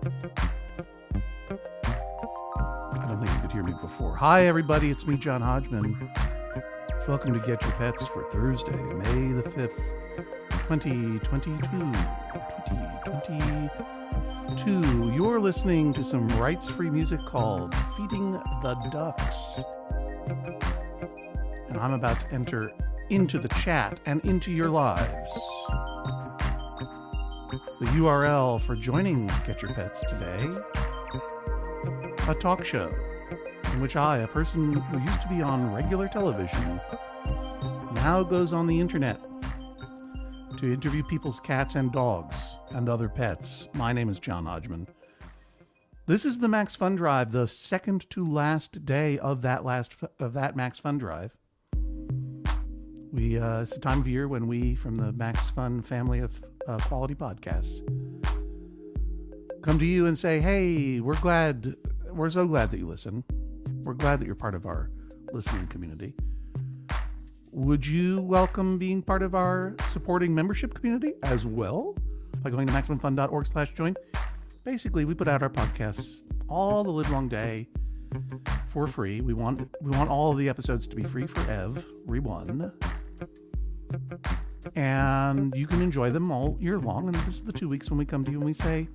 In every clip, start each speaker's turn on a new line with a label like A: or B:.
A: I don't think you could hear me before. Hi, everybody. It's me, John Hodgman. Welcome to Get Your Pets for Thursday, May the 5th, 2022. You're listening to some rights-free music called Feeding the Ducks. And I'm about to enter into the chat and into your lives. The URL for joining Get Your Pets today, a talk show in which I, a person who used to be on regular television, now goes on the internet to interview people's cats and dogs and other pets. My name is John Hodgman. This is the Max Fun Drive, the second to last day of that Max Fun Drive. It's the time of year when we, from the Max Fun family of quality podcasts, come to you and say, hey, we're so glad that you listen. We're glad that you're part of our listening community. Would you welcome being part of our supporting membership community as well by going to MaximumFun.org/join? Basically, we put out our podcasts all the livelong day for free. We want all of the episodes to be free for everyone. And you can enjoy them all year long. And this is the 2 weeks when we come to you and we say,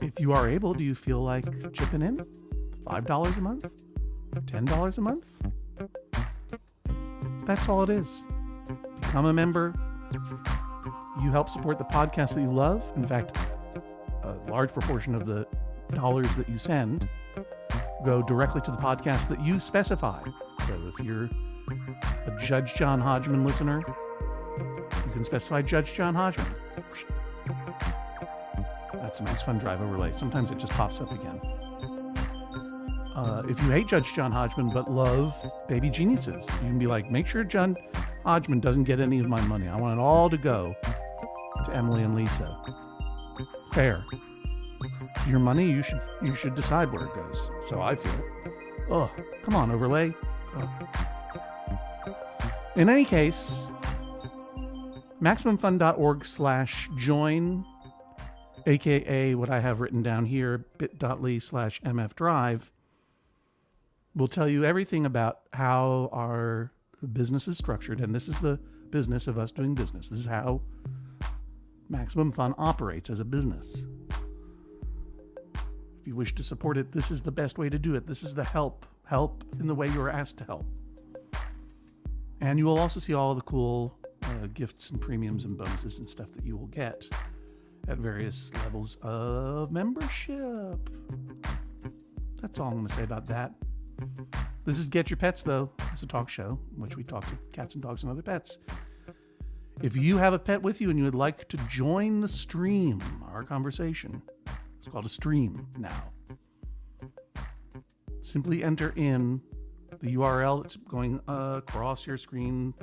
A: if you are able, do you feel like chipping in? $5 a month? $10 a month? That's all it is. Become a member. You help support the podcast that you love. In fact, a large proportion of the dollars that you send go directly to the podcast that you specify. So if you're a Judge John Hodgman listener, you can specify Judge John Hodgman. That's a nice fun drive overlay. Sometimes it just pops up again. If you hate Judge John Hodgman but love Baby Geniuses, you can be like, make sure John Hodgman doesn't get any of my money. I want it all to go to Emily and Lisa. Fair. Your money, you should decide where it goes. So I feel. Oh, come on, overlay. Oh. In any case, MaximumFun.org/join, aka what I have written down here, bit.ly/mfdrive, will tell you everything about how our business is structured. And this is the business of us doing business. This is how Maximum Fun operates as a business. If you wish to support it, this is the best way to do it. This is the help in the way you are asked to help. And you will also see all the cool gifts and premiums and bonuses and stuff that you will get at various levels of membership. That's all I'm going to say about that. This is Get Your Pets, though. It's a talk show in which we talk to cats and dogs and other pets. If you have a pet with you and you would like to join the stream, our conversation, it's called a stream now. Simply enter in the URL that's going across your screen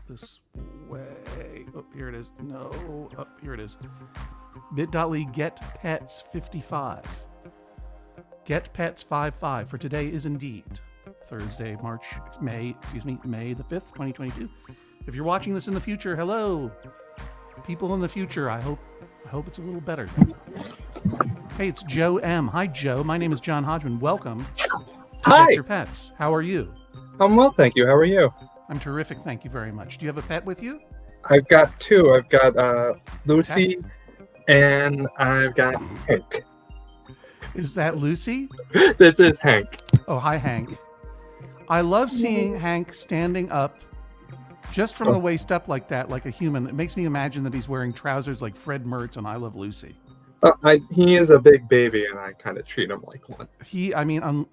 A: this way. Oh, here it is. No. Oh, here it is. bit.ly getpets55. Getpets55 for today is indeed Thursday, May the 5th, 2022. If you're watching this in the future, hello. People in the future, I hope it's a little better. Hey, it's Joe M. Hi, Joe. My name is John Hodgman. Welcome to Get Your Pets. How are you?
B: I'm well, thank you. How are you?
A: I'm terrific. Thank you very much. Do you have a pet with you?
B: I've got two. I've got Lucy and I've got Hank.
A: Is that Lucy?
B: This is Hank.
A: Oh, hi, Hank. I love seeing Hank standing up just from the waist up like that, like a human. It makes me imagine that he's wearing trousers like Fred Mertz on I Love Lucy.
B: He is a big baby, and I kind of treat him like one.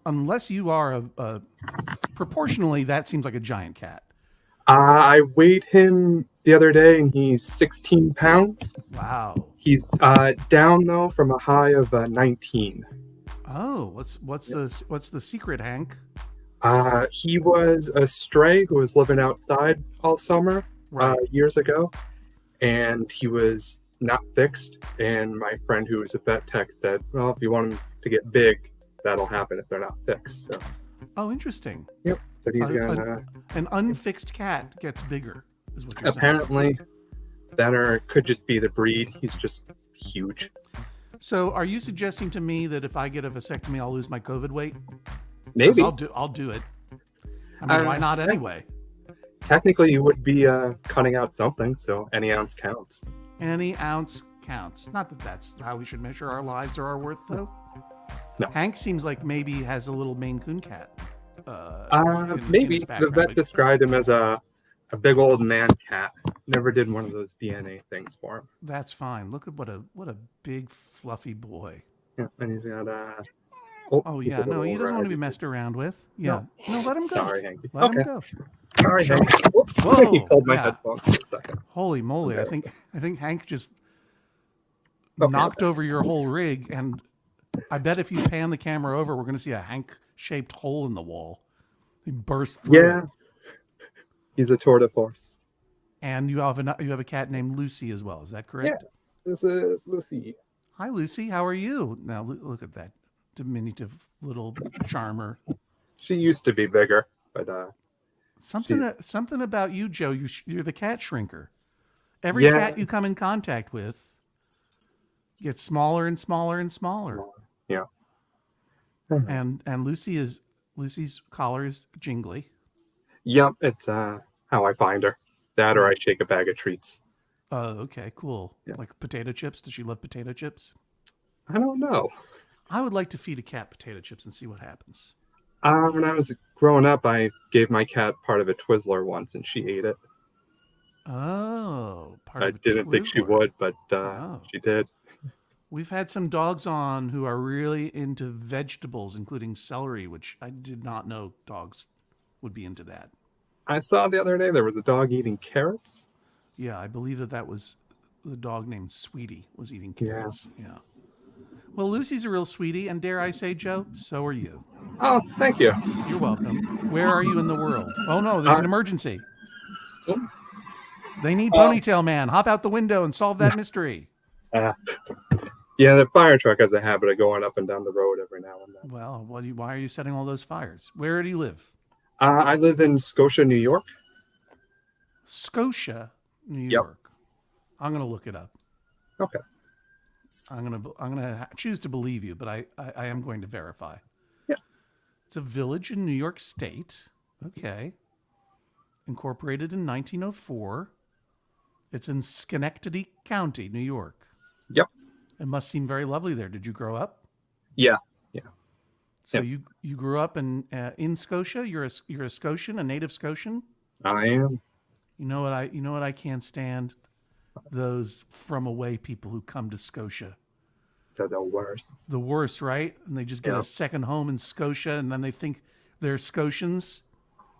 A: Unless you are proportionally, that seems like a giant cat.
B: I weighed him the other day, and he's 16 pounds.
A: Wow.
B: He's down though from a high of 19.
A: Oh, what's the secret, Hank?
B: He was a stray who was living outside all summer years ago, and he was not fixed. And my friend who was a vet tech said, well, if you want him to get big, that'll happen if they're not fixed. So.
A: Oh, interesting.
B: Yep. But he's
A: an unfixed cat gets bigger, is what you're
B: apparently saying. That or it could just be the breed. He's just huge.
A: So, are you suggesting to me that if I get a vasectomy, I'll lose my COVID weight? 'Cause
B: Maybe.
A: I'll do it. I mean, why not anyway?
B: Technically, you would be cutting out something, so any ounce counts.
A: Any ounce counts. Not that that's how we should measure our lives or our worth, though.
B: No.
A: Hank seems like maybe has a little Maine Coon cat. In
B: Maybe
A: his
B: the
A: background,
B: vet
A: but
B: described him as a big old man cat. Never did one of those DNA things for him.
A: that's fine. Look at what a big fluffy boy.
B: Yeah, and he's got
A: Oh yeah, no, he doesn't want to be messed around with. Yeah, no, let him go.
B: Sorry, Hanky.
A: Let him
B: Okay.
A: go.
B: Sorry,
A: Show
B: Hanky.
A: me.
B: Whoops.
A: Whoa,
B: He pulled my
A: yeah.
B: headphones for a second.
A: Holy moly!
B: Okay.
A: I think Hank just
B: Okay,
A: knocked over your whole rig, and I bet if you pan the camera over, we're going to see a Hank-shaped hole in the wall. He burst through
B: Yeah.
A: it.
B: He's a tour de force.
A: And you have a cat named Lucy as well. Is that correct?
B: Yeah. This is Lucy.
A: Hi, Lucy. How are you? Now look at that diminutive little charmer.
B: She used to be bigger, but
A: Something about you, Joe. You're the cat shrinker. Every
B: Yeah.
A: cat you come in contact with gets smaller and smaller and smaller.
B: yeah.
A: And Lucy's collar is jingly.
B: Yep, it's how I find her. That or I shake a bag of treats.
A: Oh, okay, cool.
B: Yeah.
A: Like potato chips. Does she love potato chips?
B: I don't know.
A: I would like to feed a cat potato chips and see what happens.
B: When I was growing up, I gave my cat part of a Twizzler once, and she ate it.
A: Oh, part
B: I
A: of a
B: didn't think she
A: Twizzler.
B: would, but
A: Oh.
B: she did.
A: We've had some dogs on who are really into vegetables, including celery, which I did not know dogs would be into that.
B: I saw the other day there was a dog eating carrots.
A: Yeah, I believe that was the dog named Sweetie was eating
B: Yeah.
A: carrots. Yeah. Well, Lucy's a real sweetie, and dare I say, Joe, so are you.
B: Oh, thank you.
A: You're welcome. Where are you in the world? Oh no, there's an emergency.
B: Oh.
A: They need Ponytail Man. Hop out the window and solve that mystery.
B: Yeah, the fire truck has a habit of going up and down the road every now and then.
A: Well, why are you setting all those fires? Where do you live?
B: I live in Scotia, New York.
A: Scotia, New
B: Yep.
A: York. I'm gonna look it up.
B: Okay.
A: I'm gonna choose to believe you, but I am going to verify.
B: Yeah.
A: It's a village in New York State. Okay. Incorporated in 1904. It's in Schenectady County, New York.
B: Yep.
A: It must seem very lovely there. Did you grow up?
B: Yeah.
A: So
B: Yep.
A: you grew up in Scotia. You're a Scotian, a native Scotian.
B: I am.
A: You know what I can't stand? Those from away people who come to Scotia.
B: They're the worst.
A: The worst, right? And they just get
B: Yeah.
A: a second home in Scotia, and then they think they're Scotians.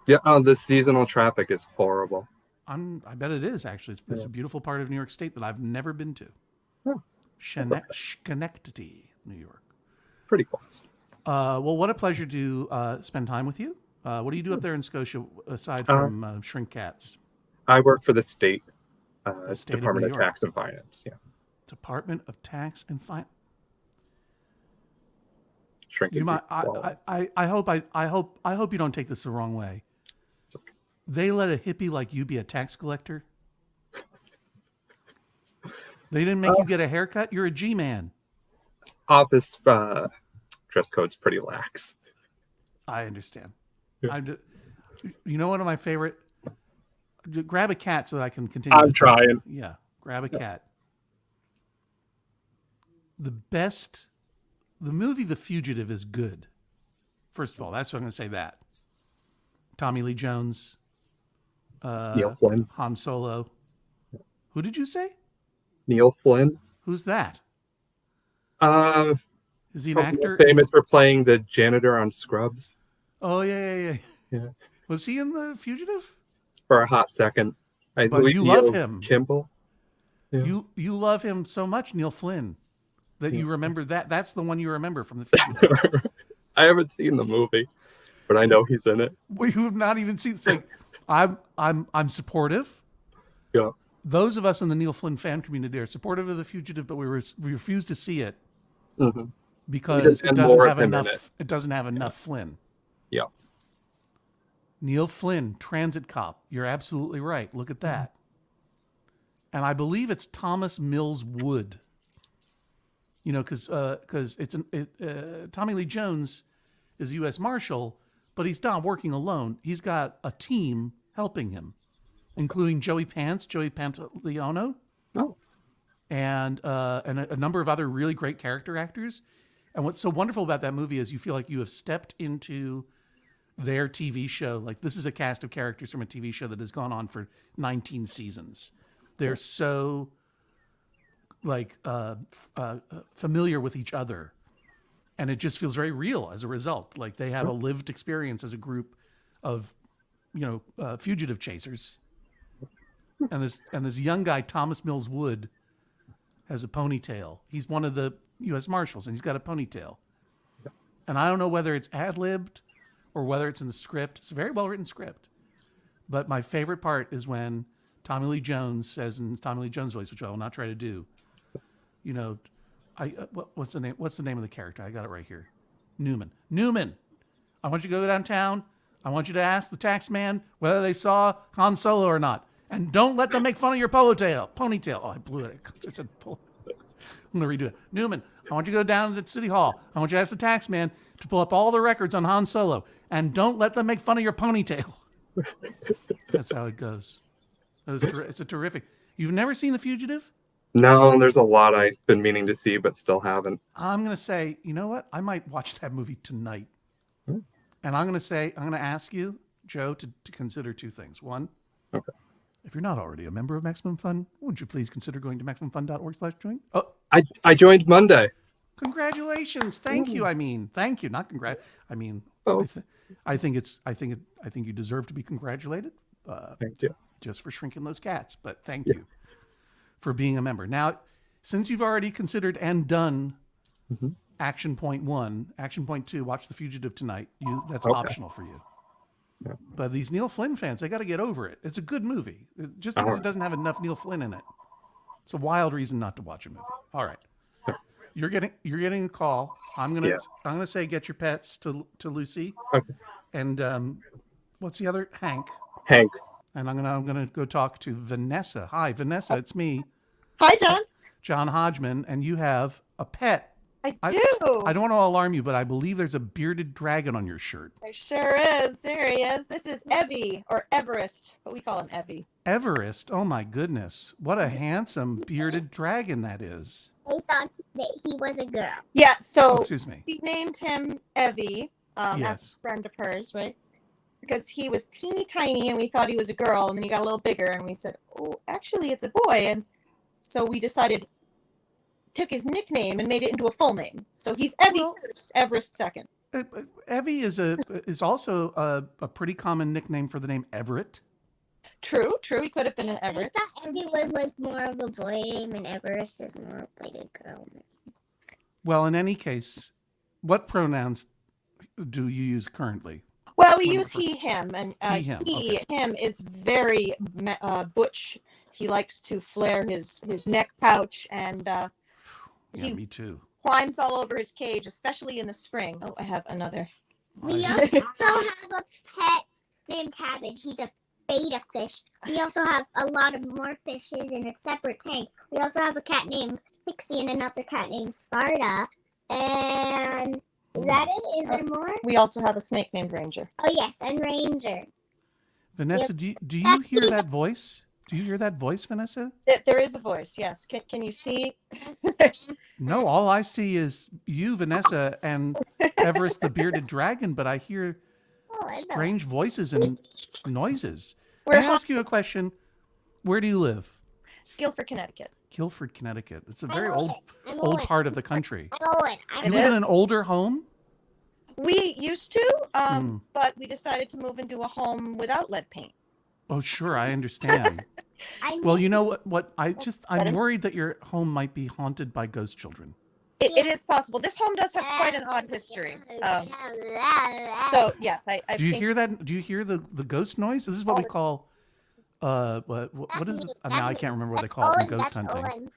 B: Yeah. Oh, the seasonal traffic is horrible.
A: I bet it is actually. It's a beautiful part of New York State that I've never been to.
B: Yeah.
A: Schenectady, New York.
B: Pretty close.
A: Well, what a pleasure to spend time with you. What do you do up there in Scotia aside from shrink cats?
B: I work for the state,
A: state of
B: Department
A: New
B: of
A: York.
B: Tax and Finance. Yeah.
A: Department of Tax and Finance.
B: Shrinking.
A: You might.
B: people.
A: I hope you don't take this the wrong way.
B: It's okay.
A: They let a hippie like you be a tax collector. They didn't make you get a haircut. You're a G-man.
B: Office dress code's pretty lax.
A: I understand.
B: Yeah.
A: You know, one of my favorite. Grab a cat so that I can continue.
B: I'm
A: the talk.
B: trying.
A: Yeah, grab a cat. The movie The Fugitive is good. First of all, that's what I'm going to say. That Tommy Lee Jones,
B: Neil Flynn.
A: Han Solo. Who did you say?
B: Neil Flynn.
A: Who's that? Is he an
B: Probably
A: actor?
B: famous for playing the janitor on Scrubs
A: Oh yeah.
B: Yeah.
A: Was he in The Fugitive?
B: for a hot second. I
A: But
B: believe
A: you
B: he
A: love
B: owes
A: him.
B: Kimball. Yeah.
A: You love him so much, Neil Flynn, that you remember that. That's the one you remember from The Fugitive.
B: I haven't seen the movie, but I know he's in it.
A: Well, you have not even seen. It's like I'm supportive.
B: Yeah.
A: Those of us in the Neil Flynn fan community are supportive of The Fugitive, but we refuse to see it
B: hmm
A: because it
B: and
A: doesn't
B: more
A: have
B: of him in
A: enough. It doesn't have enough Flynn.
B: Yeah.
A: Neil Flynn, transit cop. You're absolutely right. Look at that. And I believe it's Thomas Mills Wood. You know, because Tommy Lee Jones is a U.S. Marshal, but he's not working alone. He's got a team helping him, including Joey Pantoliano,
B: Oh,
A: and a number of other really great character actors. And what's so wonderful about that movie is you feel like you have stepped into their TV show. Like, this is a cast of characters from a TV show that has gone on for 19 seasons. They're so familiar with each other, and it just feels very real as a result. Like, they have a lived experience as a group of, fugitive chasers. And this young guy, Thomas Mills Wood, has a ponytail. He's one of the U.S. Marshals, and he's got a ponytail. And I don't know whether it's ad-libbed or whether it's in the script. It's a very well-written script. But my favorite part is when Tommy Lee Jones says in Tommy Lee Jones' voice, which I will not try to do, what's the name? What's the name of the character? I got it right here. Newman. I want you to go downtown. I want you to ask the tax man whether they saw Han Solo or not. And don't let them make fun of your ponytail. Oh, I blew it. I said pull. I'm going to redo it. Newman, I want you to go down to City Hall. I want you to ask the tax man to pull up all the records on Han Solo. And don't let them make fun of your ponytail. That's how it goes. It's a terrific. You've never seen The Fugitive?
B: no, there's a lot I've been meaning to see, but still haven't.
A: I'm going to say, you know what? I might watch that movie tonight. And I'm going to ask you, Joe, to consider two things. One,
B: Okay.
A: if you're not already a member of Maximum Fun, would you please consider going to MaximumFun.org/join? Oh,
B: I joined Monday.
A: congratulations! Thank you. I mean, thank you. Not congrat. I mean, I think you deserve to be congratulated.
B: Thank you.
A: Just for shrinking those cats, but thank you for being a member. Now, since you've already considered and done Action Point 1, Action Point 2, watch The Fugitive tonight. That's optional for you.
B: Yeah.
A: But these Neil Flynn fans, they got to get over it. It's a good movie. Just because it doesn't have enough Neil Flynn in it, it's a wild reason not to watch a movie. All right, you're getting a call. I'm gonna say get your pets to Lucy.
B: Okay.
A: And what's the other? Hank. And I'm gonna go talk to Vanessa. Hi, Vanessa. It's me.
C: Hi, John.
A: John Hodgman, and you have a pet.
C: I do.
A: I don't want to alarm you, but I believe there's a bearded dragon on your shirt.
C: There sure is. There he is. This is Evie, or Everest, but we call him Evie.
A: Everest. Oh my goodness. What a handsome bearded dragon that is.
D: I thought that he was a girl.
C: Yeah, so
A: Excuse me.
C: we named him Evie, after
A: Yes.
C: a friend of hers, right? Because he was teeny tiny and we thought he was a girl, and then he got a little bigger and we said, oh, actually it's a boy. And so we took his nickname and made it into a full name. So he's Evie first, Everest second.
A: Evie is also a pretty common nickname for the name Everett.
C: True. He could have been an
D: I
C: Everett.
D: thought Evie was like more of a boy name and Everest is more like a girl name.
A: Well, in any case, what pronouns do you use currently?
C: Well, we
A: When
C: use
A: we're
C: he, him, and
A: He, him, okay.
C: him is very butch. He likes to flare his neck pouch, and
A: Yeah,
C: he
A: me too.
C: climbs all over his cage, especially in the spring. Oh, I have another.
D: We also have a pet named Cabbage. He's a betta fish. We also have a lot of more fishes in a separate tank. We also have a cat named Pixie and another cat named Sparta. And is that it? Is there more?
C: We also have a snake named Ranger.
D: Oh yes, and Ranger.
A: Vanessa, do you hear that voice? Do you hear that voice, Vanessa?
C: There is a voice, yes. Can you see? There's-
A: No, all I see is you, Vanessa, and Everest the bearded dragon, but I hear
D: Oh, I know.
A: strange voices and noises.
C: We're
A: Can I ask you a question? Where do you live?
C: Guilford, Connecticut.
A: Guilford, Connecticut. It's a
D: I'm
A: very
D: Owen.
A: old
D: I'm
A: old
D: Owen.
A: part of the country.
D: I'm Owen.
A: You
D: I'm
A: live in
C: is.
A: an older home?
C: We used to,
A: Hmm.
C: but we decided to move into a home without lead paint.
A: Oh, sure, I understand.
D: I'm
A: Well, you know
D: missing-
A: what? I'm
C: Better.
A: worried that your home might be haunted by ghost children.
C: It is possible. This home does have quite an odd history. So yes, I
A: Do you
C: think
A: hear that? Do you hear the ghost noise? This is what we call what is it? Now I can't remember what they call it in ghost hunting.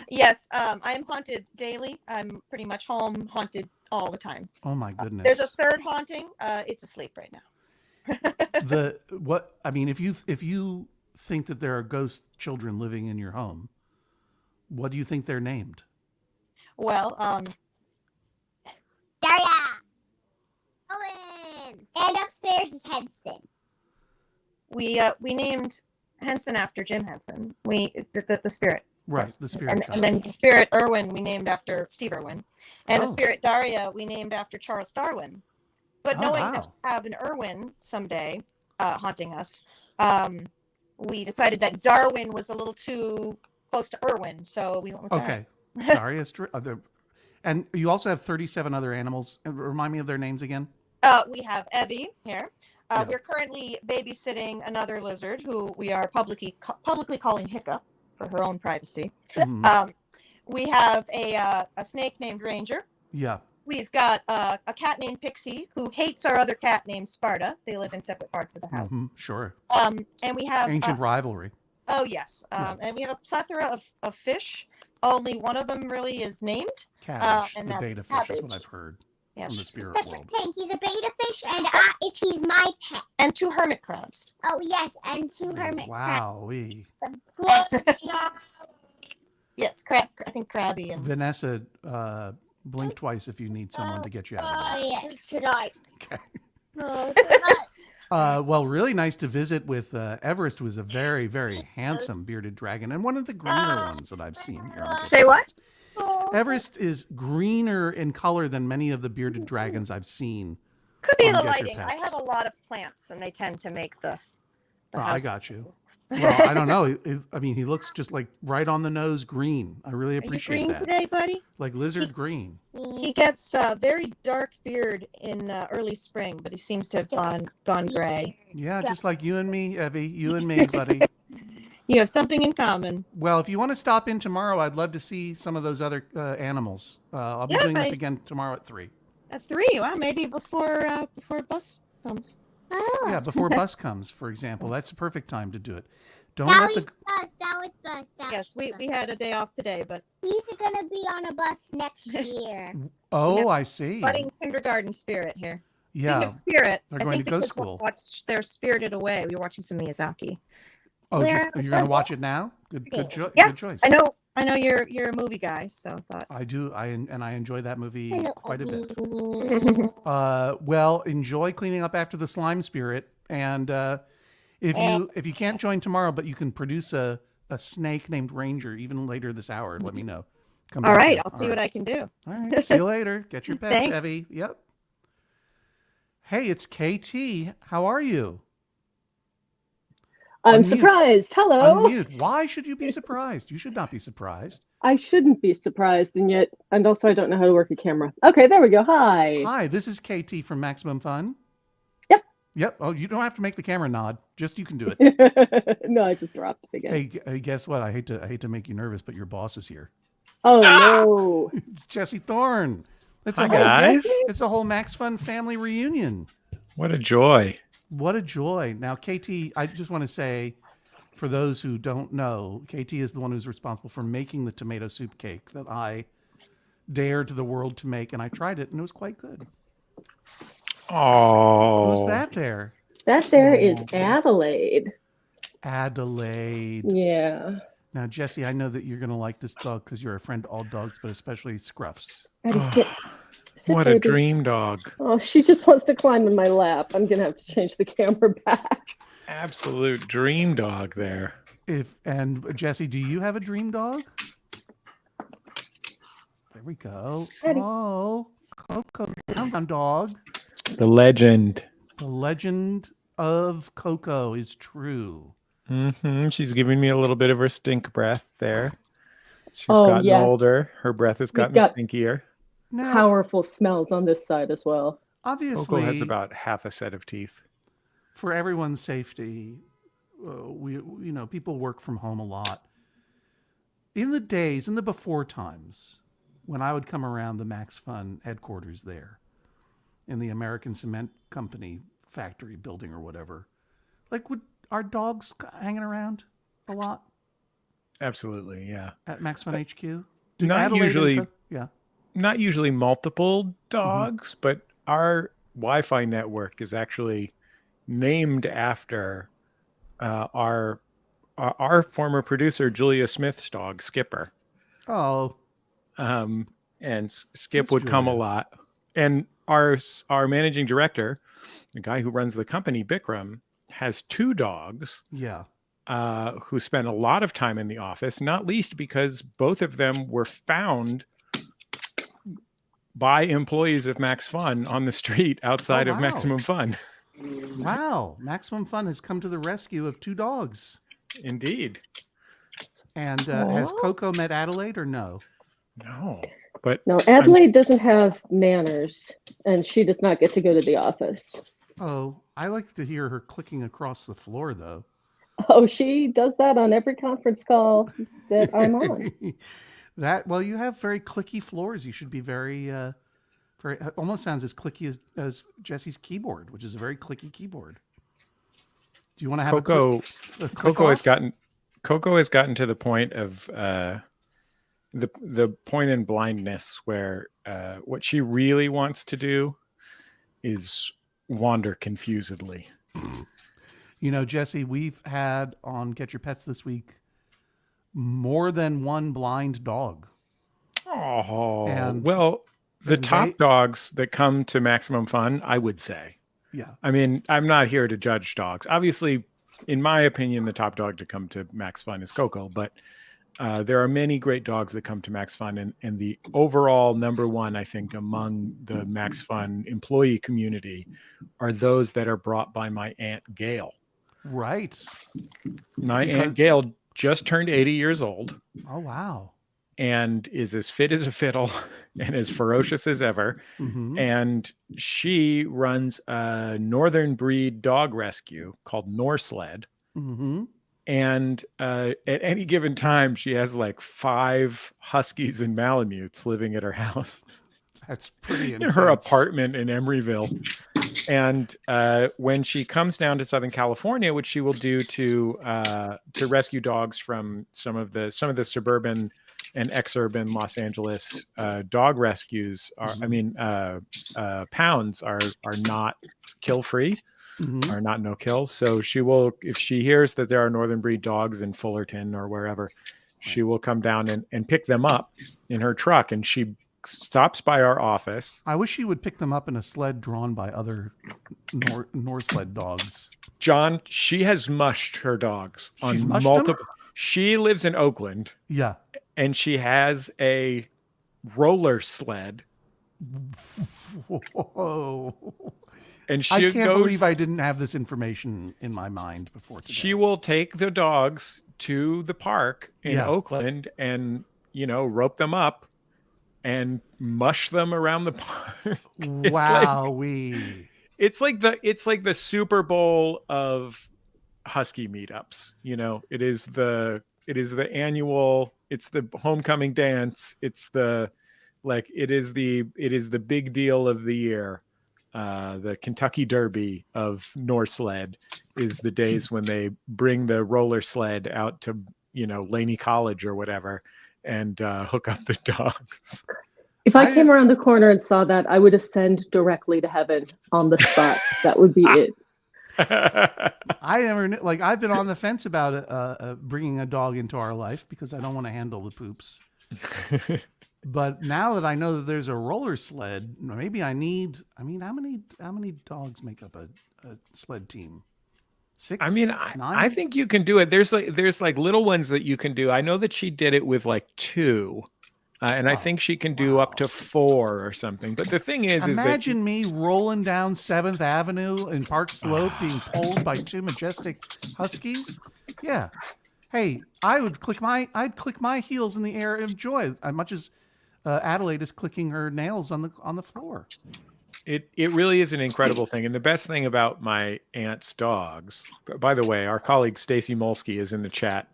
C: yes, I am haunted daily. I'm pretty much home haunted all the time.
A: Oh my goodness.
C: There's a third haunting. It's asleep right now.
A: If you think that there are ghost children living in your home, what do you think they're named?
C: Well,
D: Daria. Owen. And upstairs is Henson.
C: we named Henson after Jim Henson. The spirit.
A: Right, the spirit
C: And
A: child.
C: then the spirit Irwin we named after Steve Irwin. And the
A: Oh.
C: spirit Daria we named after Charles Darwin. But
A: Oh,
C: knowing that
A: wow.
C: we have an Irwin someday haunting us, we decided that Darwin was a little too close to Irwin, so we went with that.
A: Okay. Darius. And you also have 37 other animals. Remind me of their names again.
C: We have Evie here.
A: Yeah.
C: We're currently babysitting another lizard who we are publicly calling Hiccup for her own privacy.
A: Mhm.
C: We have a snake named Ranger.
A: Yeah.
C: We've got a cat named Pixie who hates our other cat named Sparta. They live in separate parts of the house.
A: Sure.
C: And we have
A: Ancient rivalry.
C: oh yes,
A: Yeah.
C: and we have a plethora of fish. Only one of them really is named.
A: Cabbage.
C: and
A: The
C: that's
A: beta fish is what
C: cabbage.
A: I've heard
C: Yes.
A: from the spirit
D: Except
A: world.
D: Tank, he's a beta fish, and he's my pet.
C: And 2 hermit crabs.
D: Oh yes, and 2 hermit crabs.
A: Wowee.
D: Of course.
C: Yes, crab. I think crabby and
A: Vanessa, blink twice if you need someone to get you out of
D: Oh
A: there.
D: yes, it does.
A: Okay.
D: Oh,
A: Well, really nice to visit with Everest. Was a very, very handsome bearded dragon, and one of the greener ones that I've seen here. On
C: Say what?
A: Everest is greener in color than many of the bearded dragons I've seen.
C: Could be
A: on
C: the
A: Get Your
C: lighting. I
A: Pets.
C: have a lot of plants, and they tend to make the
A: Oh, I
C: house.
A: got you. Well, I don't know. I mean, he looks just like right on the nose green. I really
C: Are you
A: appreciate
C: green
A: that.
C: today, buddy?
A: Like lizard green.
C: He gets a very dark beard in early spring, but he seems to have gone gray.
A: Yeah, just like you and me, Evie. You and me, buddy.
C: You have something in common.
A: Well, if you want to stop in tomorrow, I'd love to see some of those other animals. I'll be
C: Yeah,
A: doing this
C: buddy.
A: again tomorrow at 3.
C: At 3, well, maybe before bus comes.
D: oh.
A: Yeah, before bus comes, for example. That's the perfect time to do it. Don't
D: That
A: let
D: was
A: the
D: bus. That was bus. That
C: Yes,
D: was
C: we
D: bus.
C: had a day off today, but
D: He's gonna be on a bus next year.
A: Oh, I see.
C: budding kindergarten spirit here. Speaking
A: Yeah.
C: of spirit,
A: They're
C: I
A: going
C: think
A: to
C: the
A: go
C: kids
A: school.
C: Watch They're Spirited Away. We were watching some Miyazaki.
A: Oh,
D: Where-
A: you're going to watch it now? Good
C: Yes,
A: choice.
C: I know you're a movie guy, so I thought.
A: I do. I enjoy that movie
D: Hello,
A: quite a bit.
D: Abby.
A: Well, enjoy cleaning up after the slime spirit, and if you can't join tomorrow, but you can produce a snake named Ranger even later this hour, let me know. Come
C: All
A: back
C: right,
A: in.
C: I'll see what I can do.
A: All right, see you later. Get your pets,
C: Thanks.
A: Evie. Yep. Hey, it's KT. How are you?
E: I'm
A: Unmute.
E: surprised. Hello.
A: Unmute. Why should you be surprised? You should not be surprised.
E: I shouldn't be surprised, and also I don't know how to work a camera. Okay, there we go. Hi.
A: Hi, this is KT from Maximum Fun.
E: Yep.
A: Yep. Oh, you don't have to make the camera nod. Just you can do it.
E: No, I just dropped it again.
A: Hey, guess what? I hate to make you nervous, but your boss is here.
E: Oh no.
A: Jesse Thorne. It's
F: Hi,
A: a whole,
F: guys.
A: It's a whole Max Fun family reunion.
F: What a joy.
A: What a joy. Now, KT, I just want to say, for those who don't know, KT is the one who's responsible for making the tomato soup cake that I dared the world to make, and I tried it, and it was quite good.
F: Oh.
A: Who's that there?
E: That there is Adelaide.
A: Adelaide.
E: Yeah.
A: Now, Jesse, I know that you're going to like this dog because you're a friend to all dogs, but especially Scruffs.
E: Addie,
F: Oh,
E: sit. Sit,
F: What a
E: baby.
F: dream dog.
E: Oh, she just wants to climb in my lap. I'm gonna have to change the camera back.
F: Absolute dream dog there.
A: And Jesse, do you have a dream dog? There we go.
E: Ready.
A: Oh, Coco, countdown dog.
F: The legend.
A: The legend of Coco is true.
F: She's giving me a little bit of her stink breath there. She's
E: Oh,
F: gotten
E: yeah.
F: older. Her breath has gotten
E: got-
F: stinkier.
A: Now,
E: Powerful smells on this side as well.
A: obviously,
F: Coco has about half a set of teeth.
A: for everyone's safety, people work from home a lot. In the before times, when I would come around the Max Fun headquarters there, in the American Cement Company factory building or whatever, like would our dogs hanging around a lot
F: Absolutely, yeah.
A: at Max Fun HQ?
F: Not
A: Adelaide and
F: usually.
A: yeah.
F: Not usually multiple dogs, but our Wi-Fi network is actually named after our former producer Julia Smith's dog Skipper.
A: Oh,
F: Um, and Skip
A: That's
F: would come a
A: Julia.
F: lot. And our managing director, the guy who runs the company, Bikram, has 2 dogs
A: Yeah.
F: who spend a lot of time in the office, not least because both of them were found by employees of Max Fun on the street outside of
A: wow.
F: Maximum Fun.
A: Wow. Maximum Fun has come to the rescue of 2 dogs.
F: Indeed.
A: And has Coco met Adelaide or no?
F: No, but
E: No, Adelaide doesn't have manners, and she does not get to go to the office.
A: Oh, I like to hear her clicking across the floor, though.
E: Oh, she does that on every conference call that I'm on.
A: Well, you have very clicky floors. You should be very, very. Almost sounds as clicky as Jesse's keyboard, which is a very clicky keyboard. Do you want to have
F: Coco?
A: a click
F: Coco has
A: off?
F: gotten to the point of the point in blindness where what she really wants to do is wander confusedly.
A: You know, Jesse, we've had on Get Your Pets this week more than one blind dog.
F: Oh,
A: And-
F: well, the
A: and
F: top
A: they-
F: dogs that come to Maximum Fun, I would say.
A: Yeah.
F: I mean, I'm not here to judge dogs. Obviously, in my opinion, the top dog to come to Max Fun is Coco, but there are many great dogs that come to Max Fun, and the overall number one, I think, among the Max Fun employee community are those that are brought by my Aunt Gail.
A: Right.
F: My
A: Because-
F: Aunt Gail just turned 80 years old
A: Oh, wow.
F: and is as fit as a fiddle and as ferocious as ever.
A: Mm-hmm.
F: And she runs a northern breed dog rescue called Norsled.
A: Mm-hmm.
F: And at any given time, she has like 5 huskies and malamutes living at her house,
A: That's pretty
F: in
A: intense.
F: her apartment in Emeryville. And when she comes down to Southern California, which she will do to rescue dogs from some of the suburban and exurban Los Angeles dog rescues, pounds are not kill free.
A: Mhm.
F: Are not no kill. So she will, if she hears that there are northern breed dogs in Fullerton or wherever, she will come down and pick them up in her truck. And she stops by our office.
A: I wish you would pick them up in a sled drawn by other Norsled dogs.
F: John, she has mushed her dogs
A: She's
F: on
A: mushed them?
F: multiple. She lives in Oakland
A: Yeah.
F: and she has a roller sled.
A: Whoa.
F: And she
A: I can't
F: goes,
A: believe I didn't have this information in my mind before today.
F: she will take the dogs to the park in
A: Yeah.
F: Oakland and, rope them up and mush them around the park.
A: Wowee.
F: It's like the Super Bowl of husky meetups. It is the annual, it's the homecoming dance. It's the big deal of the year. The Kentucky Derby of Norsled is the days when they bring the roller sled out to, Laney College or whatever and hook up the dogs.
E: If I came around the corner and saw that, I would ascend directly to heaven on the spot. That would be it.
A: I never knew, I've been on the fence about bringing a dog into our life because I don't want to handle the poops. But now that I know that there's a roller sled, maybe how many dogs make up a sled team? 6?
F: I mean,
A: 9?
F: I think you can do it. There's little ones that you can do. I know that she did it with 2. And I think she can do up to 4 or something. But the thing is
A: Imagine me rolling down 7th Avenue in Park Slope being pulled by 2 majestic huskies. Yeah. Hey, I'd click my heels in the air of joy as much as Adelaide is clicking her nails on the floor.
F: It really is an incredible thing. And the best thing about my aunt's dogs, by the way, our colleague Stacy Molsky is in the chat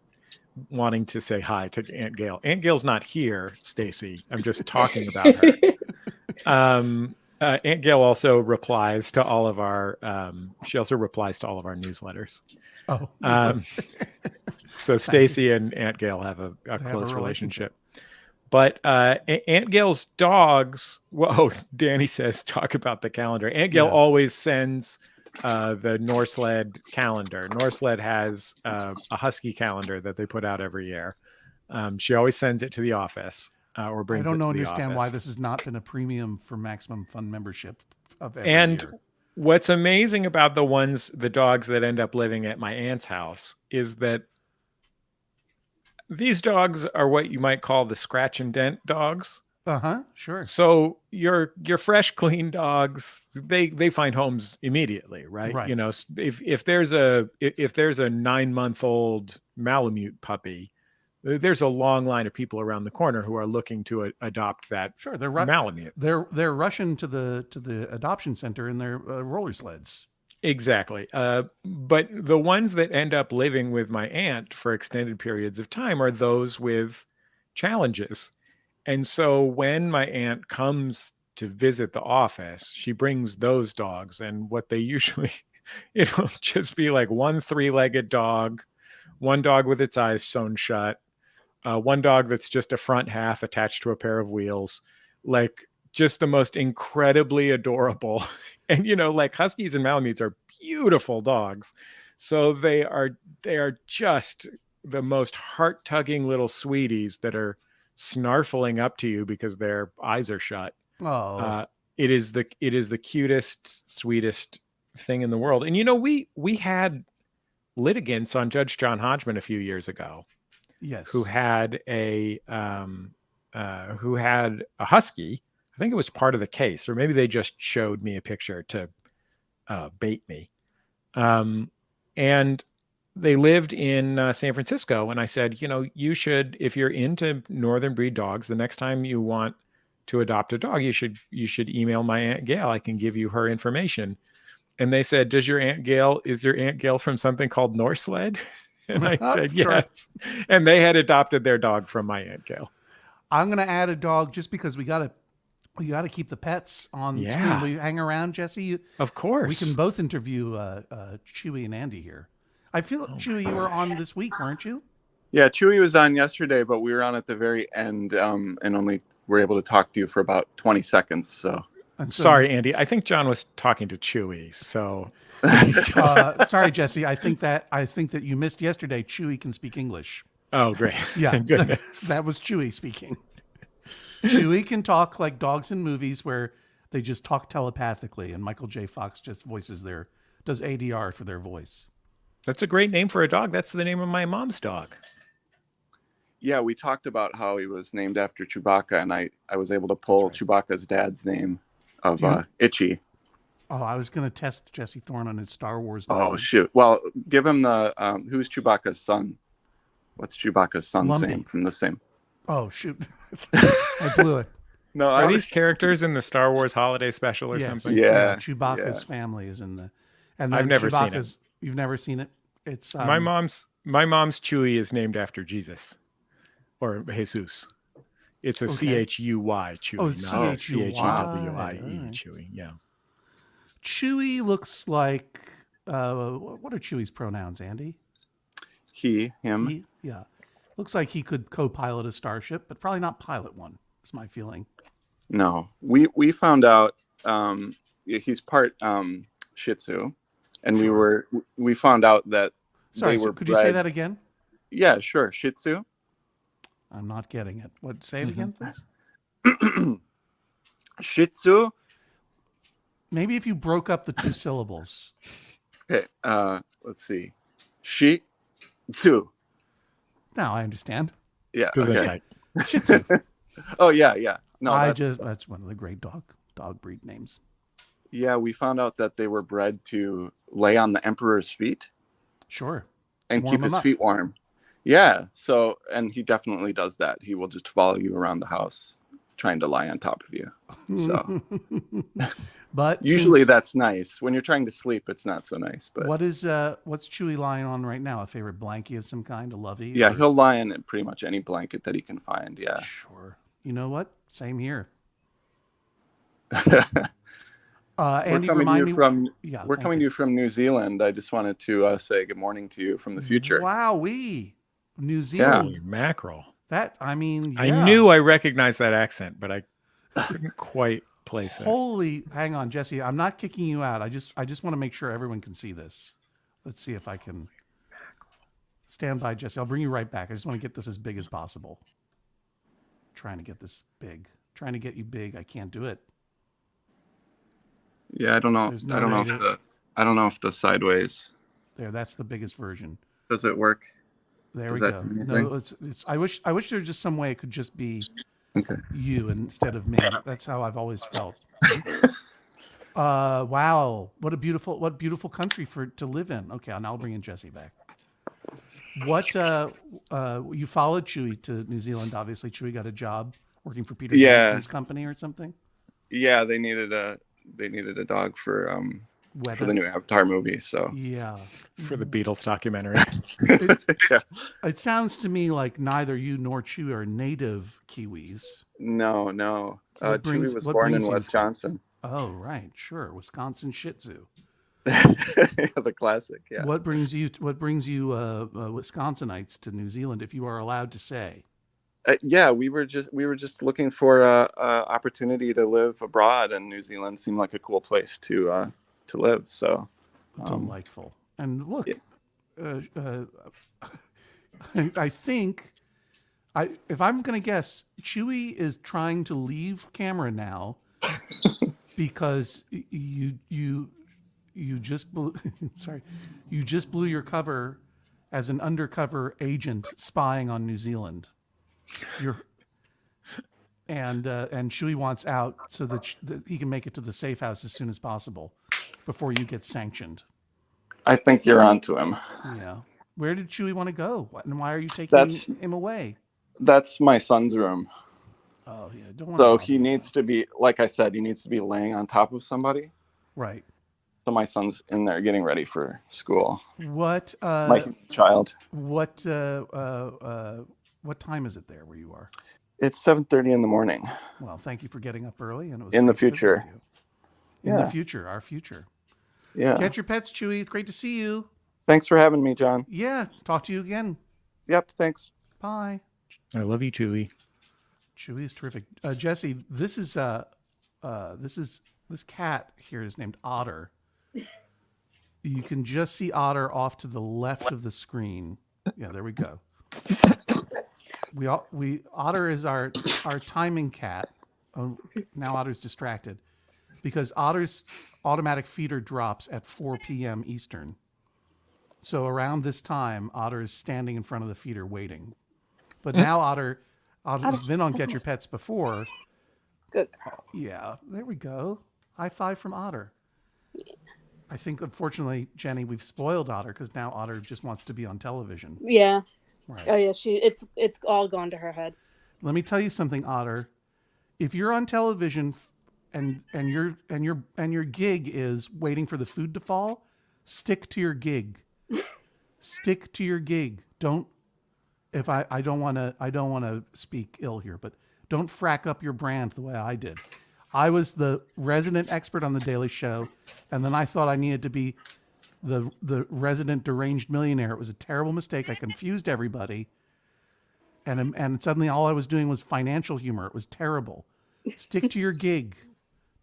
F: wanting to say hi to Aunt Gail. Aunt Gail's not here, Stacy. I'm just talking about her. Aunt Gail also replies to all of our newsletters.
A: Oh.
F: So Stacy and Aunt Gail have a close relationship. But Aunt Gail's dogs, Danny says, talk about the calendar. Aunt Gail always sends the Norsled calendar. Norsled has a husky calendar that they put out every year. She always sends it to the office. or
A: I
F: brings
A: don't
F: it to the
A: understand why
F: office.
A: this has not been a premium for Maximum Fun membership of every
F: And
A: year.
F: what's amazing about the dogs that end up living at my aunt's house is that these dogs are what you might call the scratch and dent dogs.
A: Sure.
F: So your fresh, clean dogs, they find homes immediately, right?
A: Right.
F: You know, if there's a 9-month-old Malamute puppy, there's a long line of people around the corner who are looking to adopt that
A: Sure. They're
F: Malamute.
A: they're rushing to the adoption center in their roller sleds.
F: Exactly. But the ones that end up living with my aunt for extended periods of time are those with challenges. And so when my aunt comes to visit the office, she brings those dogs. And what they usually, it'll just be like one 3-legged dog, one dog with its eyes sewn shut, one dog that's just a front half attached to a pair of wheels, like just the most incredibly adorable. And, you know, like Huskies and Malamutes are beautiful dogs. So they are just the most heart-tugging little sweeties that are snarfling up to you because their eyes are shut.
A: Oh,
F: It is the cutest, sweetest thing in the world. And you know, we had litigants on Judge John Hodgman a few years ago
A: yes.
F: who had a husky. I think it was part of the case, or maybe they just showed me a picture to bait me. And they lived in San Francisco, and I said, you know, you should, if you're into northern breed dogs, the next time you want to adopt a dog, you should email my Aunt Gail. I can give you her information. And they said, is your Aunt Gail from something called Norsled? And I said,
A: Sure.
F: yes. And they had adopted their dog from my Aunt Gail.
A: I'm gonna add a dog just because we gotta keep the pets on
F: Yeah.
A: screen. Will you hang around, Jesse?
F: Of course.
A: We can both interview Chewy and Andy here. I feel Chewy, you were on this week, weren't you?
G: Yeah, Chewy was on yesterday, but we were on at the very end and only were able to talk to you for about 20 seconds. So
A: And so-
F: Sorry, Andy. I think John was talking to Chewy. So
A: sorry, Jesse. I think that you missed yesterday. Chewy can speak English.
F: oh, great.
A: Yeah,
F: Thank goodness.
A: that was Chewy speaking. Chewy can talk like dogs in movies where they just talk telepathically, and Michael J. Fox just does ADR for their voice.
F: That's a great name for a dog. That's the name of my mom's dog.
G: yeah, we talked about how he was named after Chewbacca, and I was able to pull Chewbacca's dad's name of Itchy.
A: Oh, I was going to test Jesse Thorne on his Star Wars.
G: Oh,
A: knowledge.
G: shoot. Well, give him the who's Chewbacca's son? What's Chewbacca's son's
A: Lumpy.
G: name from the same?
A: Oh, shoot. I blew it.
G: No,
F: Are
G: I
F: these
G: was
F: characters in the Star Wars holiday special or
A: Yes.
F: something?
G: Yeah.
A: Chewbacca's family is in the. And
F: I've
A: then
F: never seen it.
A: Chewbacca's- You've never seen it? It's
F: My mom's Chewy is named after Jesus or Jesus. It's a
A: Okay.
F: Chuy Chewy,
A: Oh,
F: not
A: CHUY.
F: Chewie. Chewy. Yeah.
A: Chewy looks like. What are Chewy's pronouns, Andy?
G: he, him.
A: Yeah. Looks like he could co-pilot a starship, but probably not pilot one. Is my feeling.
G: No, we found out he's part Shih Tzu, and we found out that
A: Sorry,
G: they were
A: could you say
G: bred-
A: that again?
G: Yeah, sure, Shih Tzu.
A: I'm not getting it. What? Say it again, please.
G: Shih Tzu.
A: Maybe if you broke up the two syllables.
G: Okay, let's see. Shih Tzu.
A: Now I understand.
G: Yeah.
F: Gesundheit.
G: Okay.
A: Shih Tzu.
G: Oh yeah. No,
A: that's one of the great dog breed names.
G: yeah. We found out that they were bred to lay on the emperor's feet
A: Sure.
G: and
A: Warm
G: keep
A: 'em
G: his
A: up.
G: feet warm. Yeah. So, and he definitely does that. He will just follow you around the house, trying to lie on top of you. So
A: But
G: usually
A: since-
G: that's nice. When you're trying to sleep, it's not so nice. But
A: what's Chewy lying on right now? A favorite blankie of some kind, a lovey?
G: yeah,
A: or-
G: he'll lie in pretty much any blanket that he can find. Yeah.
A: Sure. You know what? Same here.
G: we're
A: Andy,
G: coming to
A: remind
G: you
A: me.
G: from
A: We're
G: to you from New Zealand. I just wanted to say good morning to you from the future.
A: Wow, New Zealand.
F: Holy mackerel.
A: That I mean,
F: I
A: yeah.
F: knew I recognized that accent, but I couldn't quite place it.
A: Holy, hang on, Jesse. I'm not kicking you out. I just want to make sure everyone can see this. Let's see if I can. Stand by, Jesse. I'll bring you right back. I just want to get this as big as possible. trying to get this big. Trying to get you big. I can't do it.
G: Yeah, I don't know.
A: There's no
G: I don't know
A: way
G: if the sideways,
A: There, that's the biggest version.
G: does it work?
A: There
G: Does
A: we
G: that
A: go.
G: do
A: No, it's. I wish there was just some way it could just be
G: Okay.
A: you instead of me. That's how I've always felt. Wow, what beautiful country to live in. Okay, and I'll bring in Jesse back. What you followed Chewy to New Zealand? Obviously, Chewy got a job working for Peter
G: Yeah.
A: Jackson's company or something.
G: Yeah, they needed a dog for
A: Weather.
G: the new Avatar movie. So
A: Yeah.
F: For the Beatles documentary.
G: yeah.
A: It sounds to me like neither you nor Chewy are native Kiwis.
G: No.
A: What brings-
G: Chewy was
A: what
G: born
A: brings
G: in
A: you to-
G: Wisconsin.
A: Oh, right, sure, Wisconsin Shih Tzu.
G: The classic. Yeah.
A: What brings you Wisconsinites to New Zealand, if you are allowed to say?
G: Yeah, we were just looking for a opportunity to live abroad, and New Zealand seemed like a cool place to live. So
A: Delightful. And look,
G: yeah.
A: I think if I'm going to guess, Chewy is trying to leave camera now because you just blew, sorry, you just blew your cover as an undercover agent spying on New Zealand. And Chewy wants out so that he can make it to the safe house as soon as possible before you get sanctioned.
G: I think you're onto him.
A: Yeah. Where did Chewy want to go? And why are you taking him away?
G: That's my son's room.
A: Oh yeah, don't want.
G: So he needs to be, like I said, he needs to be laying on top of somebody.
A: Right.
G: So my son's in there getting ready for school.
A: What?
G: My child.
A: What time is it there where you are?
G: It's 7:30 in the morning.
A: Well, thank you for getting up early, and it was
G: In the
A: great to visit
G: future.
A: with you. In the
G: Yeah.
A: future, our future.
G: Yeah.
A: Catch your pets, Chewy. It's great to see you.
G: Thanks for having me, John.
A: Yeah. Talk to you again.
G: Yep. Thanks.
A: Bye.
F: I love you, Chewy.
A: Chewy is terrific. Jesse, this cat here is named Otter. You can just see Otter off to the left of the screen. Yeah, there we go. Otter is our timing cat. Oh, now Otter's distracted because Otter's automatic feeder drops at 4 p.m. Eastern. So around this time, Otter is standing in front of the feeder waiting. But now Otter's been on Get Your Pets before.
H: Good.
A: Yeah, there we go. High five from Otter. I think, unfortunately, Jenny, we've spoiled Otter because now Otter just wants to be on television.
H: Yeah.
A: Right.
H: Oh yeah. It's all gone to her head.
A: Let me tell you something, Otter. If you're on television and your gig is waiting for the food to fall, stick to your gig. Stick to your gig. Don't. If I don't want to speak ill here, but don't frack up your brand the way I did. I was the resident expert on the Daily Show, and then I thought I needed to be the resident deranged millionaire. It was a terrible mistake. I confused everybody, and suddenly all I was doing was financial humor. It was terrible. Stick to your gig.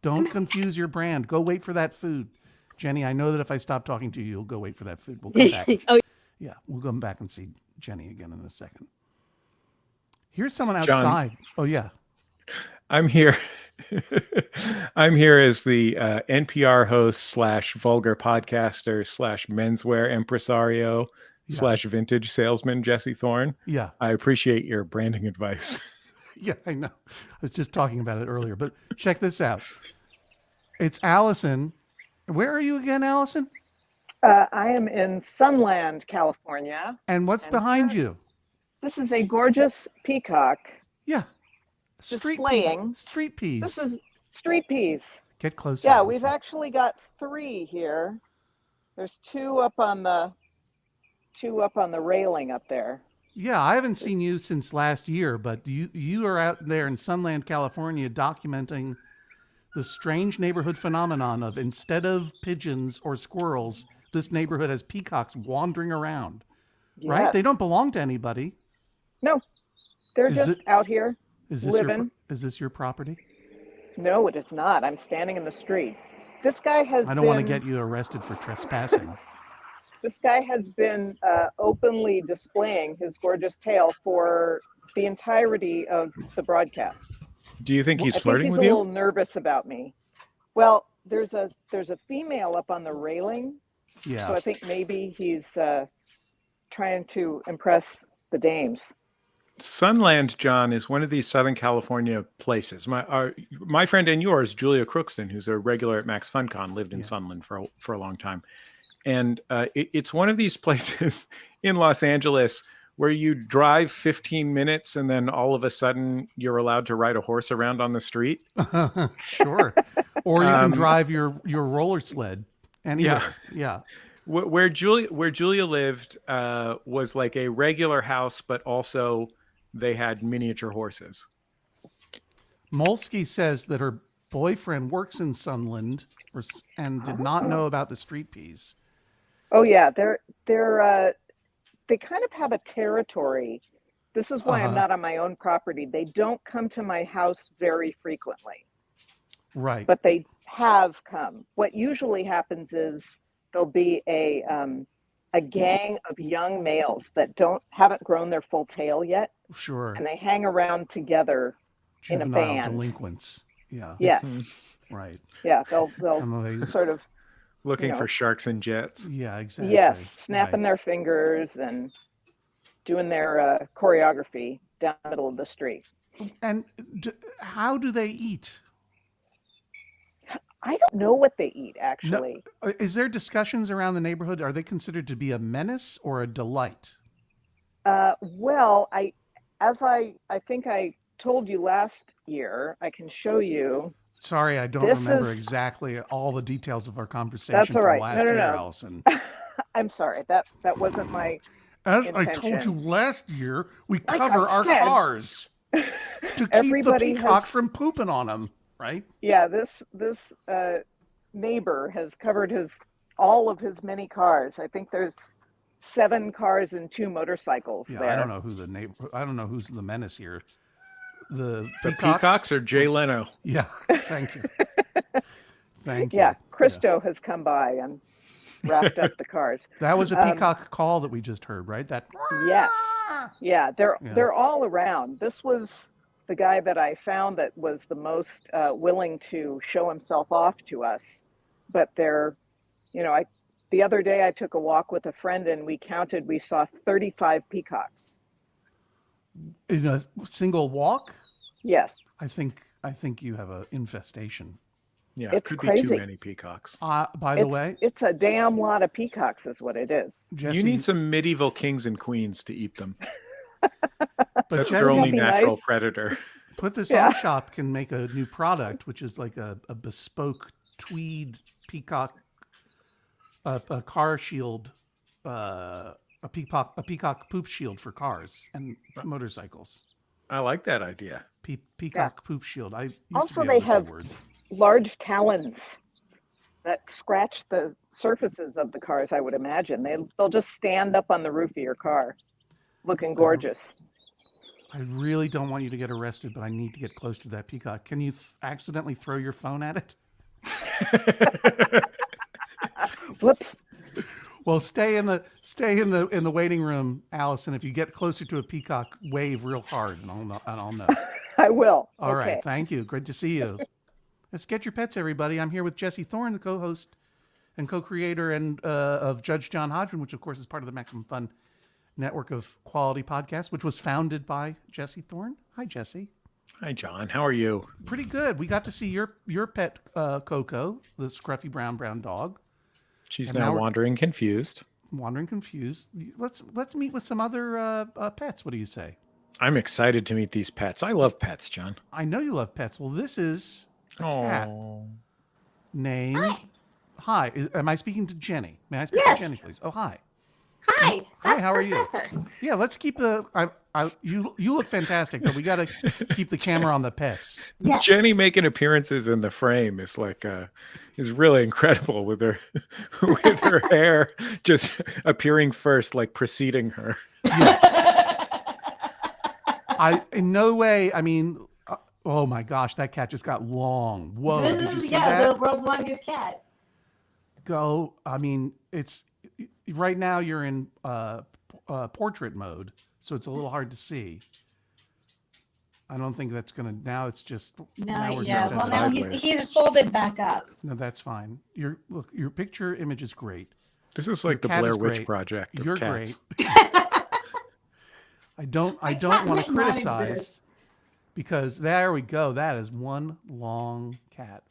A: Don't confuse your brand. Go wait for that food. Jenny, I know that if I stop talking to you, you'll go wait for that food. We'll come back.
H: Oh,
A: Yeah, we'll come back and see Jenny again in a second. Here's someone outside. Oh, yeah.
F: I'm here. I'm here as the NPR host / vulgar podcaster / menswear impresario / vintage salesman, Jesse Thorne.
A: Yeah.
F: I appreciate your branding advice.
A: Yeah, I know. I was just talking about it earlier, but check this out. It's Allison. Where are you again, Allison?
I: I am in Sunland, California.
A: And what's
I: And
A: behind you?
I: This is a gorgeous peacock.
A: Yeah. Street
I: Displaying.
A: Street peas.
I: This is street peas.
A: Get closer.
I: Yeah,
A: Allison.
I: we've actually got 3 here. There's 2 up on the railing up there.
A: Yeah, I haven't seen you since last year, but you are out there in Sunland, California, documenting the strange neighborhood phenomenon of instead of pigeons or squirrels, this neighborhood has peacocks wandering around. Right?
I: Yes.
A: They don't belong to anybody.
I: No, they're
A: Is
I: just
A: it-
I: out here
A: Is this
I: living.
A: is this your property?
I: No, it is not. I'm standing in the street. This guy has
A: I don't want to
I: been-
A: get you arrested for trespassing.
I: This guy has been openly displaying his gorgeous tail for the entirety of the broadcast.
F: Do you think he's
I: I think
F: flirting
I: he's
F: with
I: a
F: you?
I: little nervous about me. Well, there's a female up on the railing, so
A: Yeah.
I: I think maybe he's trying to impress the dames.
F: Sunland, John, is one of these Southern California places. My friend and yours, Julia Crookston, who's a regular at Max FunCon, lived in
A: Yeah.
F: Sunland for a long time. And it's one of these places in Los Angeles where you drive 15 minutes and then all of a sudden you're allowed to ride a horse around on the street.
A: Sure. Or you can
F: Um,
A: drive your roller sled anywhere. Yeah.
F: Where Julia lived was like a regular house, but also they had miniature horses.
A: Molsky says that her boyfriend works in Sunland and did not know about the street peas.
I: Oh yeah, they kind of have a territory. This is why I'm not on my own property. They don't come to my house very frequently,
A: Right.
I: but they have come. What usually happens is there'll be a gang of young males that haven't grown their full tail yet,
A: Sure.
I: and they hang around together in a
A: Juvenile
I: band.
A: delinquents. Yeah.
I: Yes,
A: Right.
I: yeah, they'll
A: And they,
I: sort of
F: Looking
I: You know.
F: for sharks and jets.
A: yeah, exactly.
I: yes, snapping
A: Right.
I: their fingers and doing their choreography down the middle of the street.
A: And how do they eat?
I: I don't know what they eat actually.
A: Is there discussions around the neighborhood? Are they considered to be a menace or a delight?
I: Well, I think I told you last year, I can show you.
A: Sorry, I don't
I: This
A: remember
I: is-
A: exactly all the details of our conversation
I: That's all
A: from
I: right.
A: last
I: No, no,
A: year,
I: no.
A: Allison.
I: I'm sorry, that wasn't my.
A: As I told you
I: intention.
A: last year, we
I: Like
A: cover
I: I
A: our
I: said.
A: cars to keep
I: Everybody
A: the peacock
I: has-
A: from pooping on them, right?
I: Yeah, this neighbor has covered all of his many cars. I think there's 7 cars and 2 motorcycles
A: Yeah,
I: there.
A: I don't know who I don't know who's the menace here. The
F: The peacocks or Jay Leno?
A: Yeah, thank you. Thank you.
I: Yeah, Christo has come by and wrapped up the cars.
A: That was a
I: Um,
A: peacock call that we just heard, right? That
I: Yes. Yeah,
A: Yeah.
I: they're all around. This was the guy that I found that was the most willing to show himself off to us. But the other day I took a walk with a friend and we saw 35 peacocks.
A: in a single walk.
I: Yes.
A: I think you have an infestation.
F: Yeah,
I: It's
F: could be
I: crazy.
F: too many peacocks.
A: By the way,
I: It's a damn lot of peacocks is what it is.
A: Jesse,
F: You need some medieval kings and queens to eat them.
A: but
F: That's
A: Jesse,
F: their only
I: That'd be
F: natural
I: nice.
F: predator.
A: Put This
I: Yeah.
A: On Shop can make a new product, which is like a bespoke tweed peacock, a car shield, a peacock poop shield for cars and motorcycles.
F: I like that idea.
A: Peacock poop shield. I used
I: Also,
A: to be able
I: they
A: to say
I: have-
A: words.
I: Large talons that scratch the surfaces of the cars, I would imagine. They'll just stand up on the roof of your car looking gorgeous.
A: I really don't want you to get arrested, but I need to get close to that peacock. Can you accidentally throw your phone at it?
I: Whoops.
A: Well, stay in the waiting room, Allison. If you get closer to a peacock, wave real hard, and I'll know.
I: I will.
A: All right,
I: Okay.
A: thank you. Good to see you. Let's get your pets, everybody. I'm here with Jesse Thorne, the co-host and co-creator of Judge John Hodgman, which of course is part of the Maximum Fun network of quality podcasts, which was founded by Jesse Thorne. Hi, Jesse.
F: Hi, John. How are you?
A: Pretty good. We got to see your pet, Coco, the scruffy brown dog,
F: She's
A: And
F: now
A: now we're-
F: wandering confused.
A: wandering confused. Let's meet with some other pets. What do you say?
F: I'm excited to meet these pets. I love pets, John.
A: I know you love pets. Well, this is a cat
F: Oh,
A: named. Hi. Am I speaking to Jenny? May I speak
J: Yes.
A: to Jenny, please? Oh, hi.
J: Hi, that's
A: how are you?
J: Professor.
A: Yeah, let's keep the. You look fantastic, but we got to keep the camera on the pets.
J: Yes.
F: Jenny making appearances in the frame is like is really incredible with her with her hair just appearing first, like preceding her.
A: In no way. I mean, oh my gosh, that cat just got long. Whoa,
J: This
A: did you
J: is
A: see that?
J: the world's longest cat.
A: Go. I mean, it's. right now you're in portrait mode, so it's a little hard to see. I don't think that's gonna. Now it's just. Now we're
J: Yeah.
A: just
J: Well, now
F: sideways.
J: he's folded back up.
A: No, that's fine. Your picture image is great.
F: This is like the
A: cat
F: Blair
A: is
F: Witch
A: great.
F: Project of
A: You're
F: cats.
A: great. I don't
J: cat
A: want to
J: might not
A: criticize
J: exist.
A: because there we go. That is one long cat.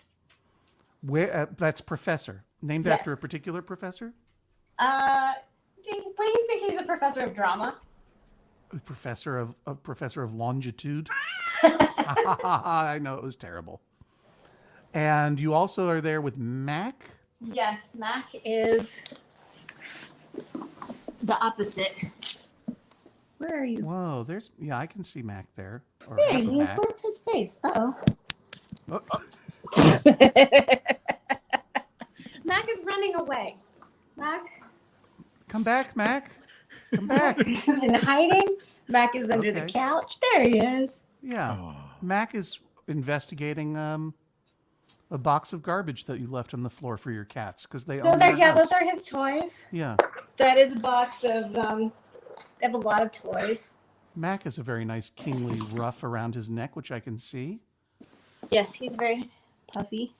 A: Where that's Professor, named after a
J: Yes.
A: particular professor.
J: Do you please think he's a professor of drama?
A: A professor of longitude. I know it was terrible. And you also are there with Mac.
J: Yes, Mac is the opposite. Where are you?
A: Whoa, I can see Mac there. Or
J: There
A: half of
J: he is.
A: Mac.
J: Where's his face? Uh-oh.
A: Oh,
J: Mac is running away. Mac
A: come back, Mac. Come back.
J: is in hiding. Mac is under the
A: Okay.
J: couch. There he is.
A: Yeah.
F: Oh.
A: Mac is investigating a box of garbage that you left on the floor for your cats because they own your house.
J: Those are his toys.
A: Yeah.
J: That is a box of they have a lot of toys.
A: Mac has a very nice kingly ruff around his neck, which I can see.
J: Yes, he's very puffy.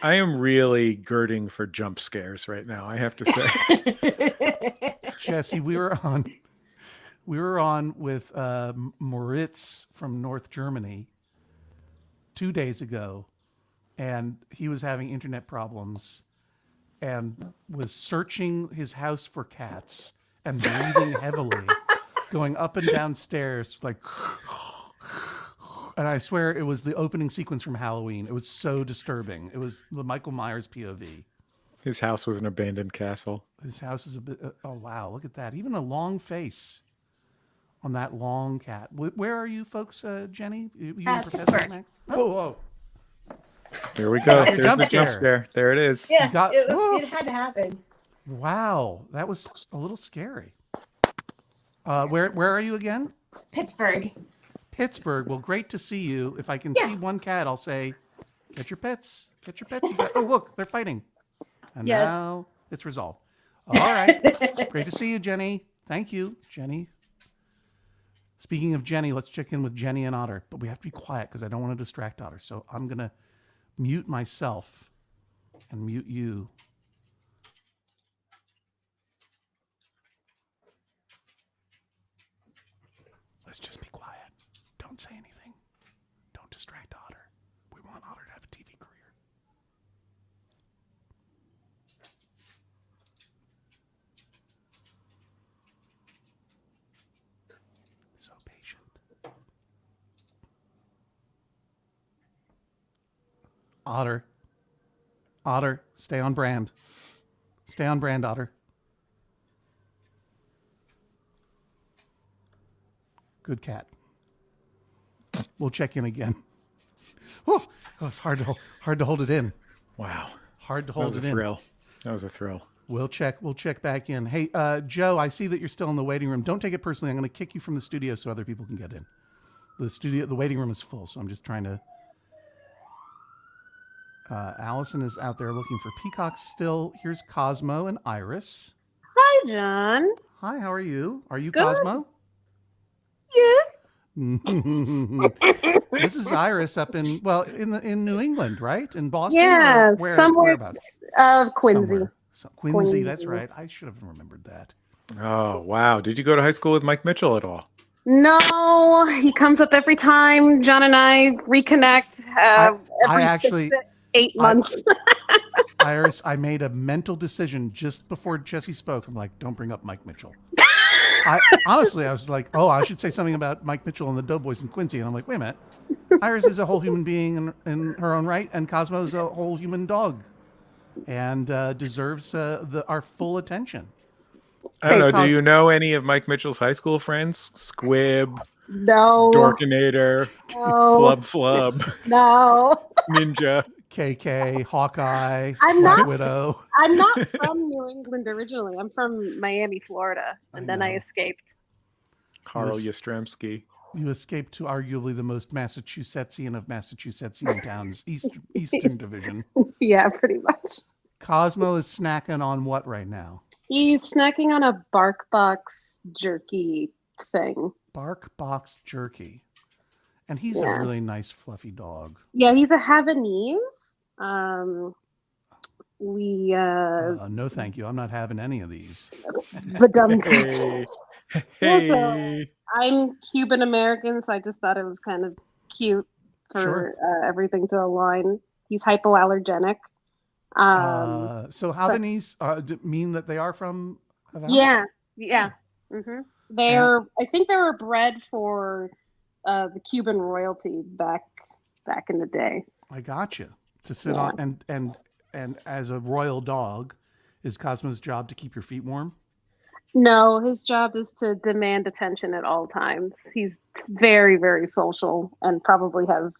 F: I am really girding for jump scares right now, I have to say.
A: Jesse, we were on with Moritz from North Germany 2 days ago, and he was having internet problems and was searching his house for cats and breathing heavily, going up and down stairs like. And I swear it was the opening sequence from Halloween. It was so disturbing. It was the Michael Myers POV.
F: His house was an abandoned castle.
A: His house is a bit. Oh wow! Look at that. Even a long face on that long cat. Where are you folks, Jenny? You and Professor
J: Pittsburgh.
A: Mac? Whoa!
F: There we go.
A: Your
F: There's
A: jump
F: the jump
A: scare.
F: scare. There it is.
J: Yeah,
A: You got-
J: it had to happen.
A: Wow, that was a little scary. Where are you again?
J: Pittsburgh.
A: Pittsburgh. Well, great to see you. If I can see one cat, I'll say, "Get your pets. Get your pets." You got- oh, look, they're fighting. And
J: Yes.
A: now it's resolved. All right. Great to see you, Jenny. Thank you, Jenny. Speaking of Jenny, let's check in with Jenny and Otter. But we have to be quiet because I don't want to distract Otter. So I'm going to mute myself and mute you. Let's just be quiet. Don't say anything. Don't distract Otter. We want Otter to have a TV career. So patient. Otter. Otter, stay on brand. Stay on brand, Otter. Good cat. We'll check in again. Oh, it's hard to hold it in.
F: Wow.
A: Hard to
F: That was
A: hold
F: a
A: it in.
F: thrill. That was a thrill.
A: We'll check back in. Hey, Joe, I see that you're still in the waiting room. Don't take it personally. I'm going to kick you from the studio so other people can get in. The waiting room is full, so I'm just trying to. Allison is out there looking for peacocks still. Here's Cosmo and Iris.
E: Hi, John.
A: Hi, how are you? Are you
E: Good.
A: Cosmo?
E: Yes.
A: This is Iris up in New England, right? In Boston?
E: Yeah,
A: Or
E: somewhere
A: whereabouts?
E: of Quincy.
A: Somewhere. Quincy, that's
E: Quincy.
A: right. I should have remembered that.
F: Oh, wow. Did you go to high school with Mike Mitchell at all?
E: No, he comes up every time John and I reconnect. Every
A: actually-
E: 6 to 8 months.
A: Iris, I made a mental decision just before Jesse spoke. I'm like, don't bring up Mike Mitchell. Honestly, I was like, oh, I should say something about Mike Mitchell and the Doughboys in Quincy. And I'm like, wait a minute. Iris is a whole human being in her own right, and Cosmo is a whole human dog and deserves our full attention.
F: I don't know.
A: Cos-
F: Do you know any of Mike Mitchell's high school friends? Squib,
E: No.
F: Dorkinator,
E: No.
F: Flub,
E: No.
F: Ninja.
A: KK, Hawkeye,
E: I'm
A: Black
E: not-
A: Widow.
E: I'm not from New England originally. I'm from Miami, Florida. And then I
A: know.
E: escaped.
F: Carl
A: Yes.
F: Yastrzemski.
A: You escaped to arguably the most Massachusettsian of Massachusettsian towns, Eastern Division.
E: Yeah, pretty much.
A: Cosmo is snacking on what right now?
E: He's snacking on a Bark Box jerky thing.
A: Bark Box jerky. And he's
E: Yeah.
A: a really nice, fluffy dog.
E: Yeah, he's a Havanese. We
A: No, thank you. I'm not having any of these.
E: Badum.
F: Hey.
E: Yeah, so I'm Cuban American, so I just thought it was kind of cute for
A: Sure.
E: everything to align. He's hypoallergenic.
A: So Havanese mean that they are from Havana?
E: Yeah. Mm-hmm. They're, I think they were bred for the Cuban royalty back in the day.
A: I got you. To sit
E: Yeah.
A: on and as a royal dog, is Cosmo's job to keep your feet warm?
E: No, his job is to demand attention at all times. He's very, very social and probably has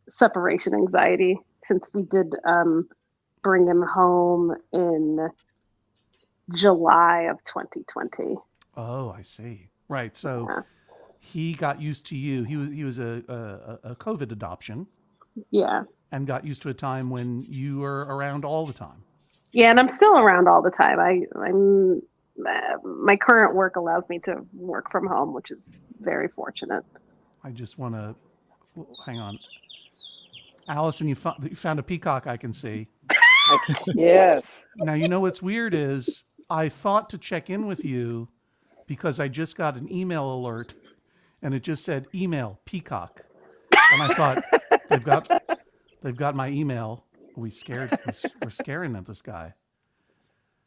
E: separation anxiety since we did bring him home in July of 2020.
A: Oh, I see. Right. So
E: Yeah.
A: he got used to you. He was a COVID adoption
E: Yeah.
A: and got used to a time when you were around all the time.
E: Yeah, and I'm still around all the time. I'm my current work allows me to work from home, which is very fortunate.
A: I just want to hang on. Allison, you found a peacock I can see.
I: Yes.
A: Now, you know what's weird is I thought to check in with you because I just got an email alert and it just said email peacock. And I thought they've got my email. We're scaring at this guy.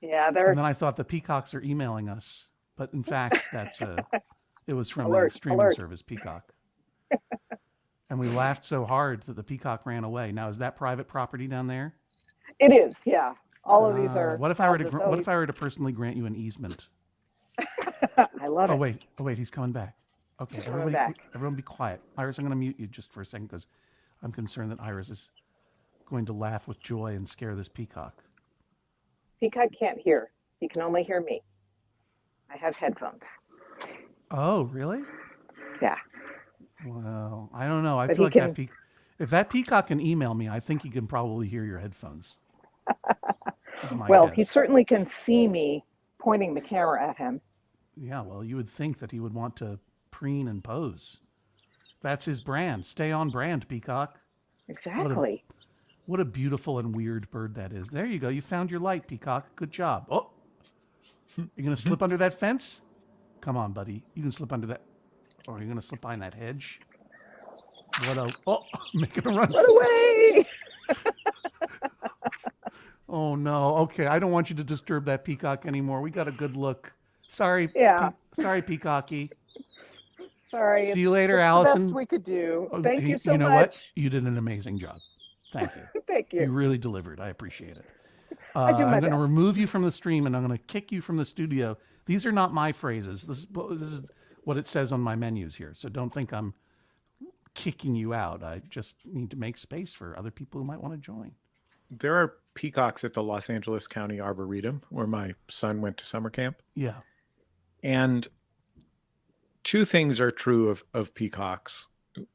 I: Yeah,
A: And
I: they're
A: then I thought the peacocks are emailing us, but in fact it was from
I: Alert,
A: the streaming
I: alert.
A: service Peacock. And we laughed so hard that the peacock ran away. Now, is that private property down there?
I: it is, yeah. All of these are
A: What if I were to
I: houses.
A: what if I were to personally grant you an easement?
I: I love
A: Oh
I: it.
A: wait, he's coming back. Okay,
I: He's coming
A: everybody,
I: back.
A: everyone, be quiet. Iris, I'm going to mute you just for a second because I'm concerned that Iris is going to laugh with joy and scare this peacock.
I: Peacock can't hear. He can only hear me. I have headphones.
A: Oh, really?
I: Yeah.
A: Well, I don't know. I
I: But
A: feel
I: he
A: like if that peacock can email me, I think he can probably hear your headphones. That's my
I: Well,
A: guess.
I: he certainly can see me pointing the camera at him.
A: Yeah, well, you would think that he would want to preen and pose. That's his brand. Stay on brand, peacock.
I: Exactly.
A: What a beautiful and weird bird that is. There you go. You found your light, peacock. Good job. Oh, you're going to slip under that fence? Come on, buddy. You can slip under that. Or you're going to slip behind that hedge? Making a run.
I: Run away!
A: Oh, no. Okay, I don't want you to disturb that peacock anymore. We got a good look. Sorry.
I: Yeah.
A: Sorry, peacocky.
I: Sorry.
A: See you later,
I: it's
A: Allison.
I: The best we could do.
A: Oh,
I: Thank you so
A: You know
I: much.
A: what? You did an amazing job. Thank you.
I: Thank
A: You
I: you.
A: really delivered. I appreciate it.
I: I do my
A: I'm going to
I: best.
A: remove you from the stream and I'm going to kick you from the studio. These are not my phrases. This is what it says on my menus here. So don't think I'm kicking you out. I just need to make space for other people who might want to join.
F: There are peacocks at the Los Angeles County Arboretum where my son went to summer camp.
A: Yeah.
F: And two things are true of peacocks.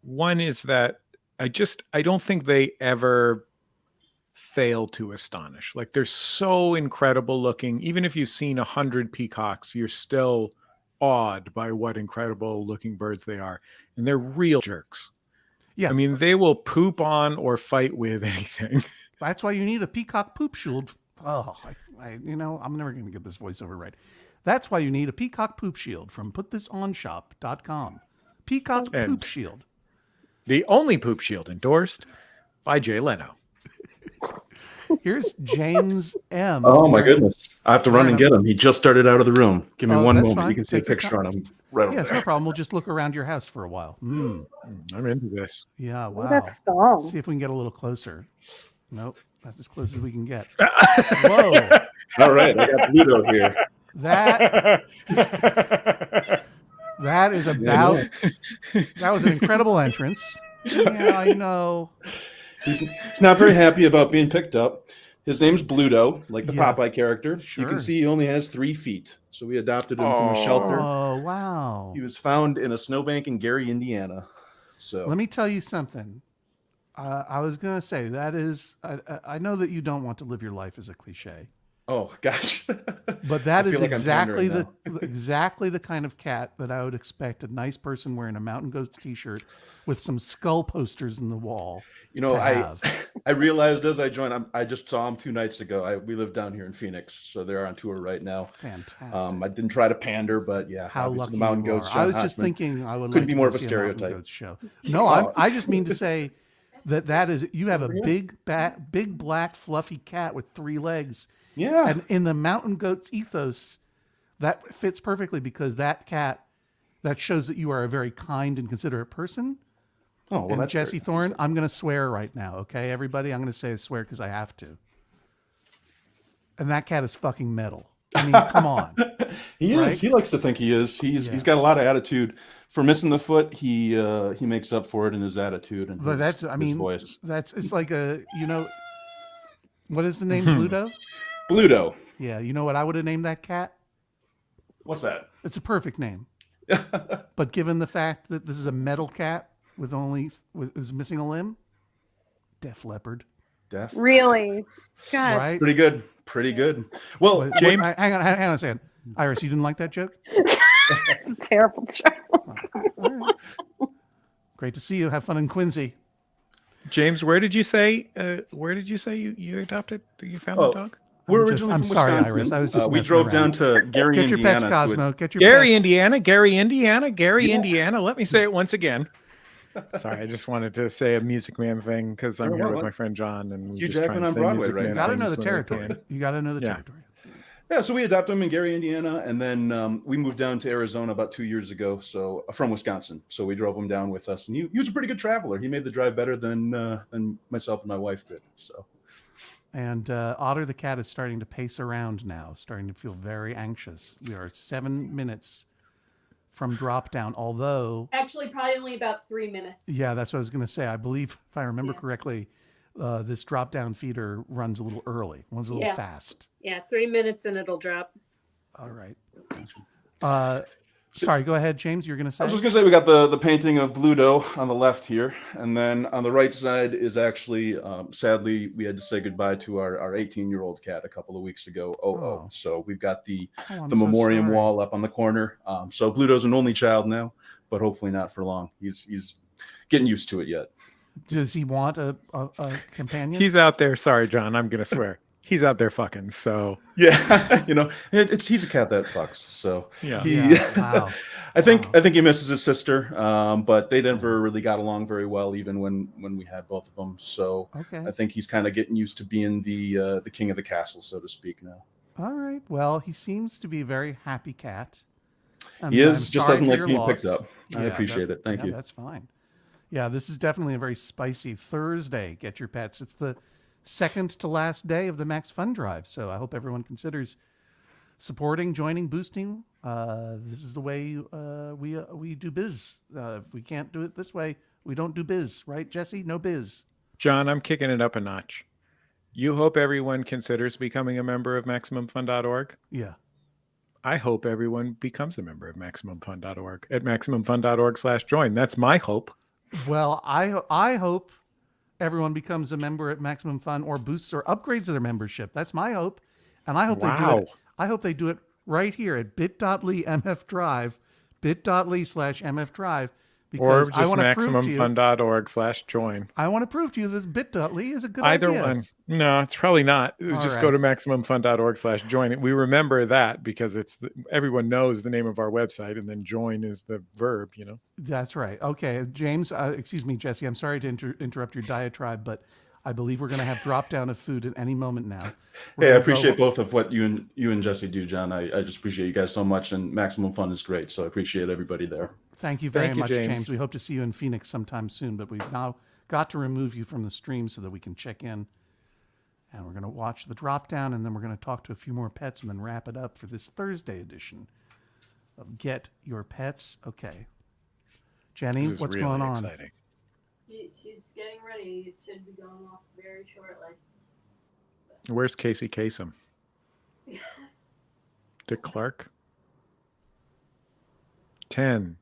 F: One is that I don't think they ever fail to astonish. Like they're so incredible looking. Even if you've seen 100 peacocks, you're still awed by what incredible looking birds they are. And they're real jerks.
A: Yeah.
F: I mean, they will poop on or fight with anything.
A: That's why you need a peacock poop shield. Oh, I'm never going to get this voiceover right. That's why you need a peacock poop shield from PutThisOnShop.com. Peacock
F: And-
A: poop shield.
F: The only poop shield endorsed by Jay Leno.
A: Here's James M.
K: Oh my goodness. I have to run and get him. He just started out of the room. Give me
A: Oh,
K: one
A: that's
K: moment.
A: fine.
K: You can see a
A: Take your
K: picture
A: time.
K: on him right over
A: Yes, no
K: there.
A: problem. We'll just look around your house for a while.
F: I'm into this.
A: Yeah, wow.
E: That's strong.
A: See if we can get a little closer. Nope, that's as close as we can get. Whoa,
K: All right. I got Pluto here.
A: that is about. That was an incredible entrance. Yeah, I know.
K: He's not very happy about being picked up. His name's Bluto, like the
A: Yeah.
K: Popeye character. You
A: Sure.
K: can see he only has 3 feet. So we adopted him from a shelter.
A: Oh, wow.
K: He was found in a snowbank in Gary, Indiana. So
A: Let me tell you something. I was gonna say that is. I know that you don't want to live your life as a cliche,
K: Oh gosh.
A: but that
K: I
A: is
K: feel like I'm
A: exactly
K: pandering
A: the
K: now.
A: exactly the kind of cat that I would expect a nice person wearing a Mountain Goats T-shirt with some skull posters in the wall
K: You know,
A: to have.
K: I realized as I joined, I just saw them 2 nights ago. We live down here in Phoenix, so they're on tour right now.
A: Fantastic.
K: I didn't try to pander, but yeah,
A: How
K: obviously
A: lucky
K: the Mountain
A: you
K: Goats.
A: are.
K: John
A: I was just
K: Hodgman.
A: thinking I would
K: Couldn't
A: like
K: be
A: to
K: more
A: go
K: of a
A: see a Mountain
K: stereotype.
A: Goats show. No,
K: Oh.
A: I just mean to say that is you have a
K: Over here.
A: big black fluffy cat with 3 legs.
K: Yeah.
A: And in the Mountain Goats ethos, that fits perfectly because that cat that shows that you are a very kind and considerate person.
K: Oh, well,
A: and
K: that's
A: Jesse
K: very
A: Thorne, I'm going to swear right now, okay, everybody? I'm going to say I swear because I have to. And that cat is fucking metal. I mean, come on.
K: He
A: Right?
K: is. He likes to think he is. He's
A: Yeah.
K: he's got a lot of attitude. For missing the foot, he makes up for it in his attitude and
A: But
K: his,
A: that's, I
K: his
A: mean,
K: voice.
A: it's like what is the name? Bluto?
K: Bluto.
A: Yeah, you know what I would have named that cat?
K: What's that?
A: It's a perfect name. But given the fact that this is a metal cat is missing a limb, Def Leopard.
K: Def.
E: Really? God.
A: Right?
K: Pretty good. Pretty good. Well,
A: But-
F: James-
A: hang on a second. Iris, you didn't like that joke?
E: It's a terrible joke.
A: All right. Great to see you. Have fun in Quincy.
F: James, where did you say you adopted? You found
K: Oh,
F: the dog?
K: we're
A: I'm
K: originally from
A: sorry,
K: Wisconsin.
A: Iris. I was just
K: we
A: messing
K: drove
A: around.
K: down to Gary,
A: Get your
K: Indiana.
A: pets,
K: to
A: Cosmo. Get your
F: Gary,
A: pets.
F: Indiana. Gary, Indiana. Gary,
K: Yeah.
F: Indiana. Let me say it once again. Sorry, I just wanted to say a Music Man thing because I'm
K: Sure,
F: here
K: well,
F: with my friend John, and we
K: Hugh
F: just try
K: Jackman
F: and
K: on
F: say
K: Broadway
F: Music
K: right
F: Man
A: You got to know
F: things
A: the
F: when we
A: territory.
F: can.
A: You got to know the
F: Yeah.
A: territory.
K: Yeah, so we adopted him in Gary, Indiana, and then we moved down to Arizona about 2 years ago. So from Wisconsin, so we drove him down with us, and he was a pretty good traveler. He made the drive better than myself and my wife did. So
A: And Otter the cat is starting to pace around now, starting to feel very anxious. We are 7 minutes from drop down, although,
H: Actually, probably only about 3 minutes.
A: yeah, that's what I was going to say. I believe, if I remember
H: Yeah.
A: correctly, this drop down feeder runs a little early, runs a little
H: Yeah.
A: fast.
H: Yeah, 3 minutes and it'll drop.
A: All right. Sorry, go ahead, James. You're going to say?
K: I was just gonna say we got the painting of Bluto on the left here, and then on the right side is actually, sadly, we had to say goodbye to our 18-year-old cat a couple of weeks ago.
A: Oh.
K: So we've got the
A: I'm
K: the
A: so
K: memoriam
A: sorry.
K: wall up on the corner. So Bluto's an only child now, but hopefully not for long. He's getting used to it yet.
A: Does he want a companion?
F: He's out there. Sorry, John. I'm gonna swear. He's out there fucking. So
K: Yeah, he's a cat that fucks. So
F: Yeah.
A: Wow.
K: I think he misses his sister, but they never really got along very well, even when we had both of them. So
A: Okay.
K: I think he's kind of getting used to being the king of the castle, so to speak, now.
A: All right. Well, he seems to be a very happy cat.
K: He
A: I'm
K: is, just
A: sorry
K: doesn't
A: for
K: like
A: your
K: being
A: loss.
K: picked up. I appreciate it. Thank you.
A: That's fine. Yeah, this is definitely a very spicy Thursday. Get your pets. It's the second to last day of the Max Fun Drive, so I hope everyone considers supporting, joining, boosting. This is the way we do biz. If we can't do it this way, we don't do biz, right, Jesse? No biz.
F: John, I'm kicking it up a notch. You hope everyone considers becoming a member of MaximumFun.org.
A: Yeah.
F: I hope everyone becomes a member of MaximumFun.org at MaximumFun.org/join. That's my hope.
A: Well, I hope everyone becomes a member at Maximum Fun or boosts or upgrades their membership. That's my hope. And I hope they do
F: Wow.
A: it. I hope they do it right here at bit.ly mfdrive, bit.ly/mfdrive,
F: Or
A: because I
F: just
A: want to prove to you.
F: MaximumFun.org/join.
A: I want to prove to you this bit.ly is a good
F: Either
A: idea.
F: one. No, it's probably not.
A: All
F: Just
A: right.
F: go to MaximumFun.org/join. We remember that because everyone knows the name of our website, and then join is the verb,
A: That's right. Okay, James, excuse me, Jesse, I'm sorry to interrupt your diatribe, but I believe we're going to have drop down of food at any moment now. We're
K: Hey, I
A: gonna
K: appreciate
A: go-
K: both of what you and Jesse do, John. I just appreciate you guys so much, and Maximum Fun is great, so I appreciate everybody there.
A: Thank you very
F: Thank you,
A: much,
F: James.
A: James. We hope to see you in Phoenix sometime soon, but we've now got to remove you from the stream so that we can check in. And we're going to watch the drop down, and then we're going to talk to a few more pets and then wrap it up for this Thursday edition of Get Your Pets. Okay. Jenny,
F: This is
A: what's
F: really
A: going on?
F: exciting.
J: She's getting ready. It should be going off very shortly.
F: Where's Casey Kasem? Dick Clark? 10,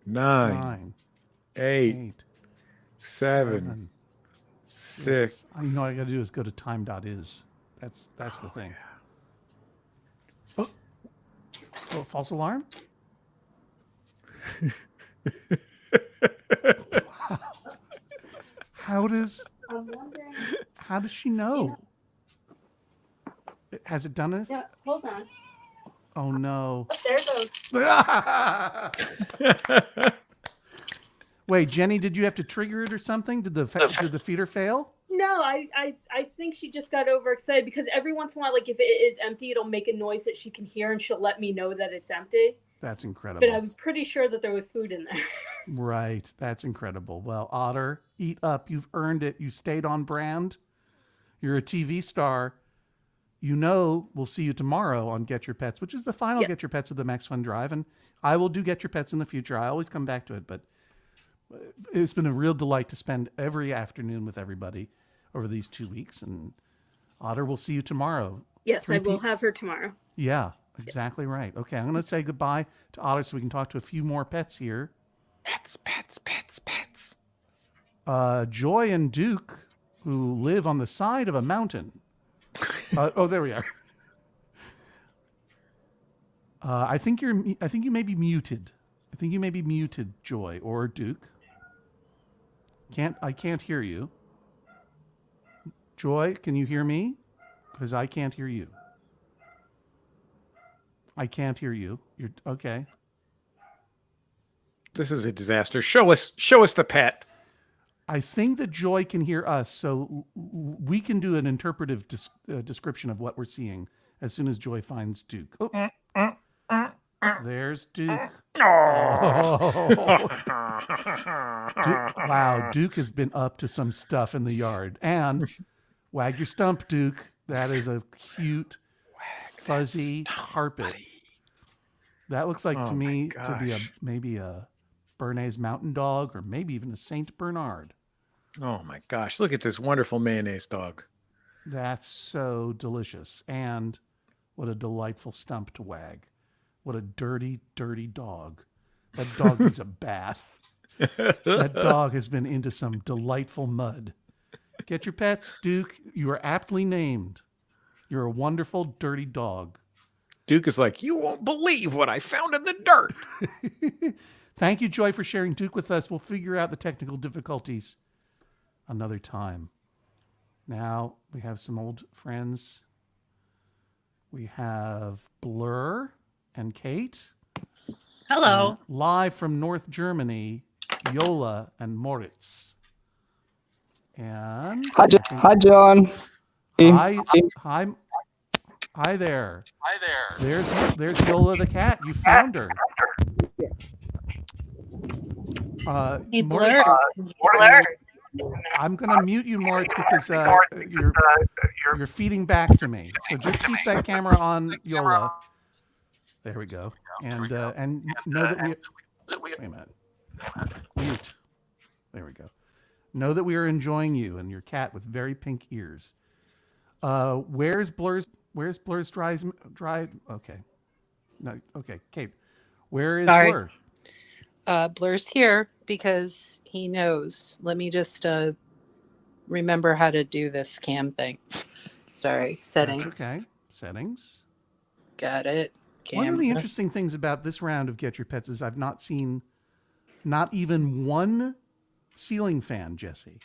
F: 9,
A: 9,
F: 8,
A: 8,
F: 7, Sick.
A: You know what I got to do is go to time.is. That's the thing. Oh, false alarm? How does
H: I'm wondering.
A: how does she know? Has it done it?
H: Yeah, hold on.
A: Oh no.
H: There goes.
A: Wait, Jenny, did you have to trigger it or something? Did the feeder fail?
H: No, I think she just got overexcited because every once in a while, like if it is empty, it'll make a noise that she can hear and she'll let me know that it's empty.
A: That's incredible.
H: But I was pretty sure that there was food in there.
A: Right. That's incredible. Well, Otter, eat up. You've earned it. You stayed on brand. You're a TV star. You know, we'll see you tomorrow on Get Your Pets, which is the final Get Your Pets of the Max Fun Drive. And I will do Get Your Pets in the future. I always come back to it, but it's been a real delight to spend every afternoon with everybody over these 2 weeks. And Otter, we'll see you tomorrow.
H: Yes,
A: 3
H: I will have her tomorrow.
A: Yeah, exactly right. Okay, I'm going to say goodbye to Otter so we can talk to a few more pets here. Pets. Joy and Duke, who live on the side of a mountain. Oh, there we are. I think you may be muted. I think you may be muted, Joy or Duke. I can't hear you. Joy, can you hear me? Because I can't hear you. I can't hear you. You're okay.
F: This is a disaster. Show us the pet.
A: I think that Joy can hear us, so we can do an interpretive description of what we're seeing as soon as Joy finds Duke. Oh. There's Duke. Oh. Wow, Duke has been up to some stuff in the yard. And wag your stump, Duke. That is a cute, fuzzy carpet. That looks like to me to be maybe a Bernese Mountain Dog or maybe even a Saint Bernard.
F: Oh my gosh, look at this wonderful mayonnaise dog.
A: That's so delicious. And what a delightful stump to wag. What a dirty, dirty dog. That dog needs a bath. That dog has been into some delightful mud. Get Your Pets, Duke. You are aptly named. You're a wonderful, dirty dog.
F: Duke is like, you won't believe what I found in the dirt.
A: Thank you, Joy, for sharing Duke with us. We'll figure out the technical difficulties another time. Now we have some old friends. We have Blur and Kate.
L: Hello.
A: Live from North Germany, Yola and Moritz. And
M: hi, John.
A: Hi there. There's Yola the cat. You found her.
L: Hey,
A: Moritz,
L: Blur.
A: I'm going to mute you, Moritz, because you're feeding back to me. So just keep that camera on, Yola. There we go. And know that wait a minute. Mute. There we go. Know that we are enjoying you and your cat with very pink ears. Where's Blur's dried? Okay. No. Okay, Kate. Where is
L: Sorry.
A: Blur?
L: Blur's here because he knows. Let me just remember how to do this cam thing. Sorry, settings.
A: That's okay. Settings.
L: Got it.
A: One of the
L: Camera.
A: interesting things about this round of Get Your Pets is I've not seen not even one ceiling fan, Jesse.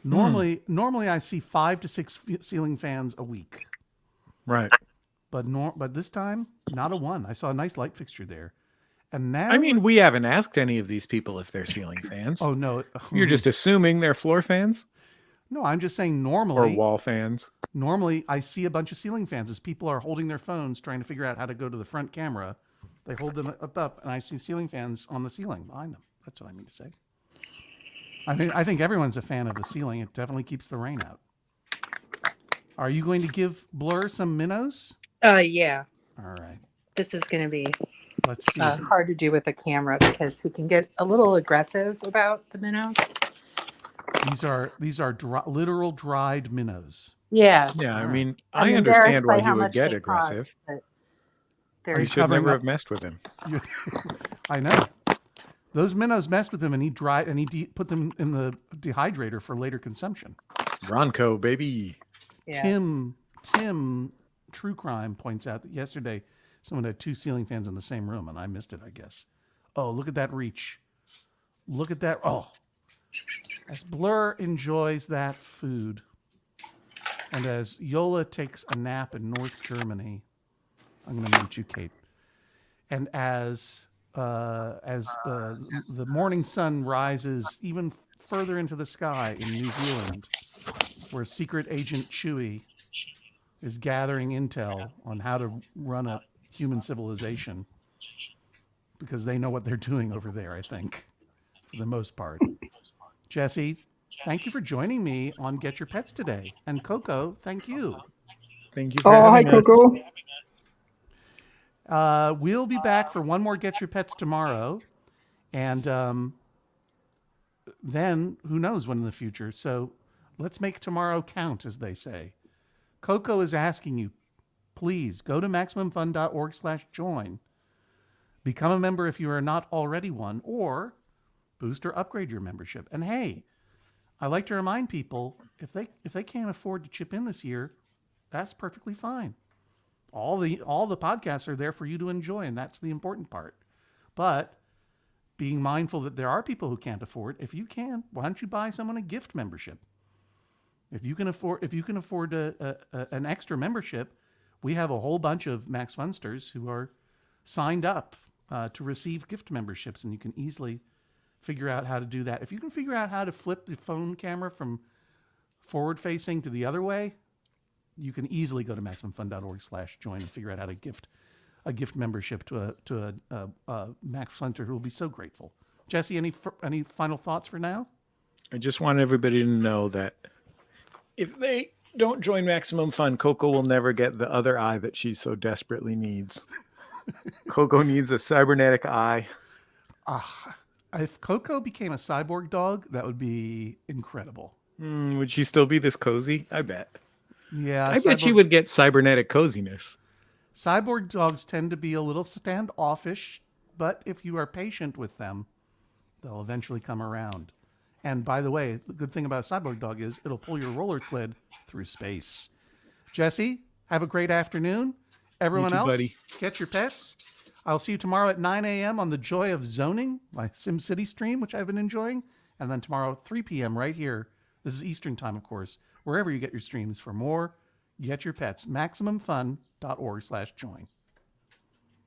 A: Normally I see 5 to 6 ceiling fans a week.
F: Right.
A: But this time, not a one. I saw a nice light fixture there. And now
F: I mean, we haven't asked any of these people if they're ceiling fans.
A: Oh no.
F: You're just assuming they're floor fans?
A: No, I'm just saying normally
F: Or wall fans.
A: Normally I see a bunch of ceiling fans as people are holding their phones trying to figure out how to go to the front camera. They hold them up and I see ceiling fans on the ceiling behind them. That's what I mean to say. I think everyone's a fan of the ceiling. It definitely keeps the rain out. Are you going to give Blur some minnows?
L: Yeah.
A: All right.
L: This is going to be
A: Let's see.
L: hard to do with a camera because he can get a little aggressive about the minnows.
A: These are literal dried minnows.
L: Yeah.
F: Yeah, I mean,
L: I'm
F: I
L: embarrassed
F: understand
L: by
F: why
L: how
F: he would
L: much
F: get
L: they cost,
F: aggressive.
L: but
F: You should
A: covering
F: never
A: up-
F: have messed with him.
A: I know. Those minnows messed with him, and he put them in the dehydrator for later consumption.
F: Ronco, baby.
L: Yeah.
A: Tim, True Crime points out that yesterday someone had 2 ceiling fans in the same room, and I missed it, I guess. Oh, look at that reach. Look at that. Oh, as Blur enjoys that food, and as Yola takes a nap in North Germany, I'm going to mute you, Kate. And as the morning sun rises even further into the sky in New Zealand, where Secret Agent Chewie is gathering intel on how to run a human civilization, because they know what they're doing over there, I think, for the most part. Jesse, thank you for joining me on Get Your Pets today. And Coco, thank you.
F: Thank you for having us.
B: Coco.
A: We'll be back for one more Get Your Pets tomorrow. And then who knows when in the future. So let's make tomorrow count, as they say. Coco is asking you, please go to MaximumFun.org/join. Become a member if you are not already one, or boost or upgrade your membership. And hey, I like to remind people, if they can't afford to chip in this year, that's perfectly fine. All the podcasts are there for you to enjoy, and that's the important part. But being mindful that there are people who can't afford, if you can, why don't you buy someone a gift membership? If you can afford an extra membership, we have a whole bunch of Max Funsters who are signed up to receive gift memberships, and you can easily figure out how to do that. If you can figure out how to flip the phone camera from forward facing to the other way, you can easily go to MaximumFun.org/join and figure out how to gift a gift membership to a Max Funster who will be so grateful. Jesse, any final thoughts for now?
F: I just want everybody to know that if they don't join Maximum Fun, Coco will never get the other eye that she so desperately needs. Coco needs a cybernetic eye.
A: If Coco became a cyborg dog, that would be incredible.
F: Would she still be this cozy? I bet.
A: Yeah,
F: I bet she would get cybernetic coziness.
A: Cyborg dogs tend to be a little standoffish, but if you are patient with them, they'll eventually come around. And by the way, the good thing about a cyborg dog is it'll pull your roller sled through space. Jesse, have a great afternoon. Everyone
F: You too,
A: else,
F: buddy.
A: Get your pets. I'll see you tomorrow at 9 a.m. on The Joy of Zoning, my SimCity stream, which I've been enjoying. And then tomorrow, 3 p.m. right here. This is Eastern time, of course, wherever you get your streams for more Get Your Pets. MaximumFun.org/join.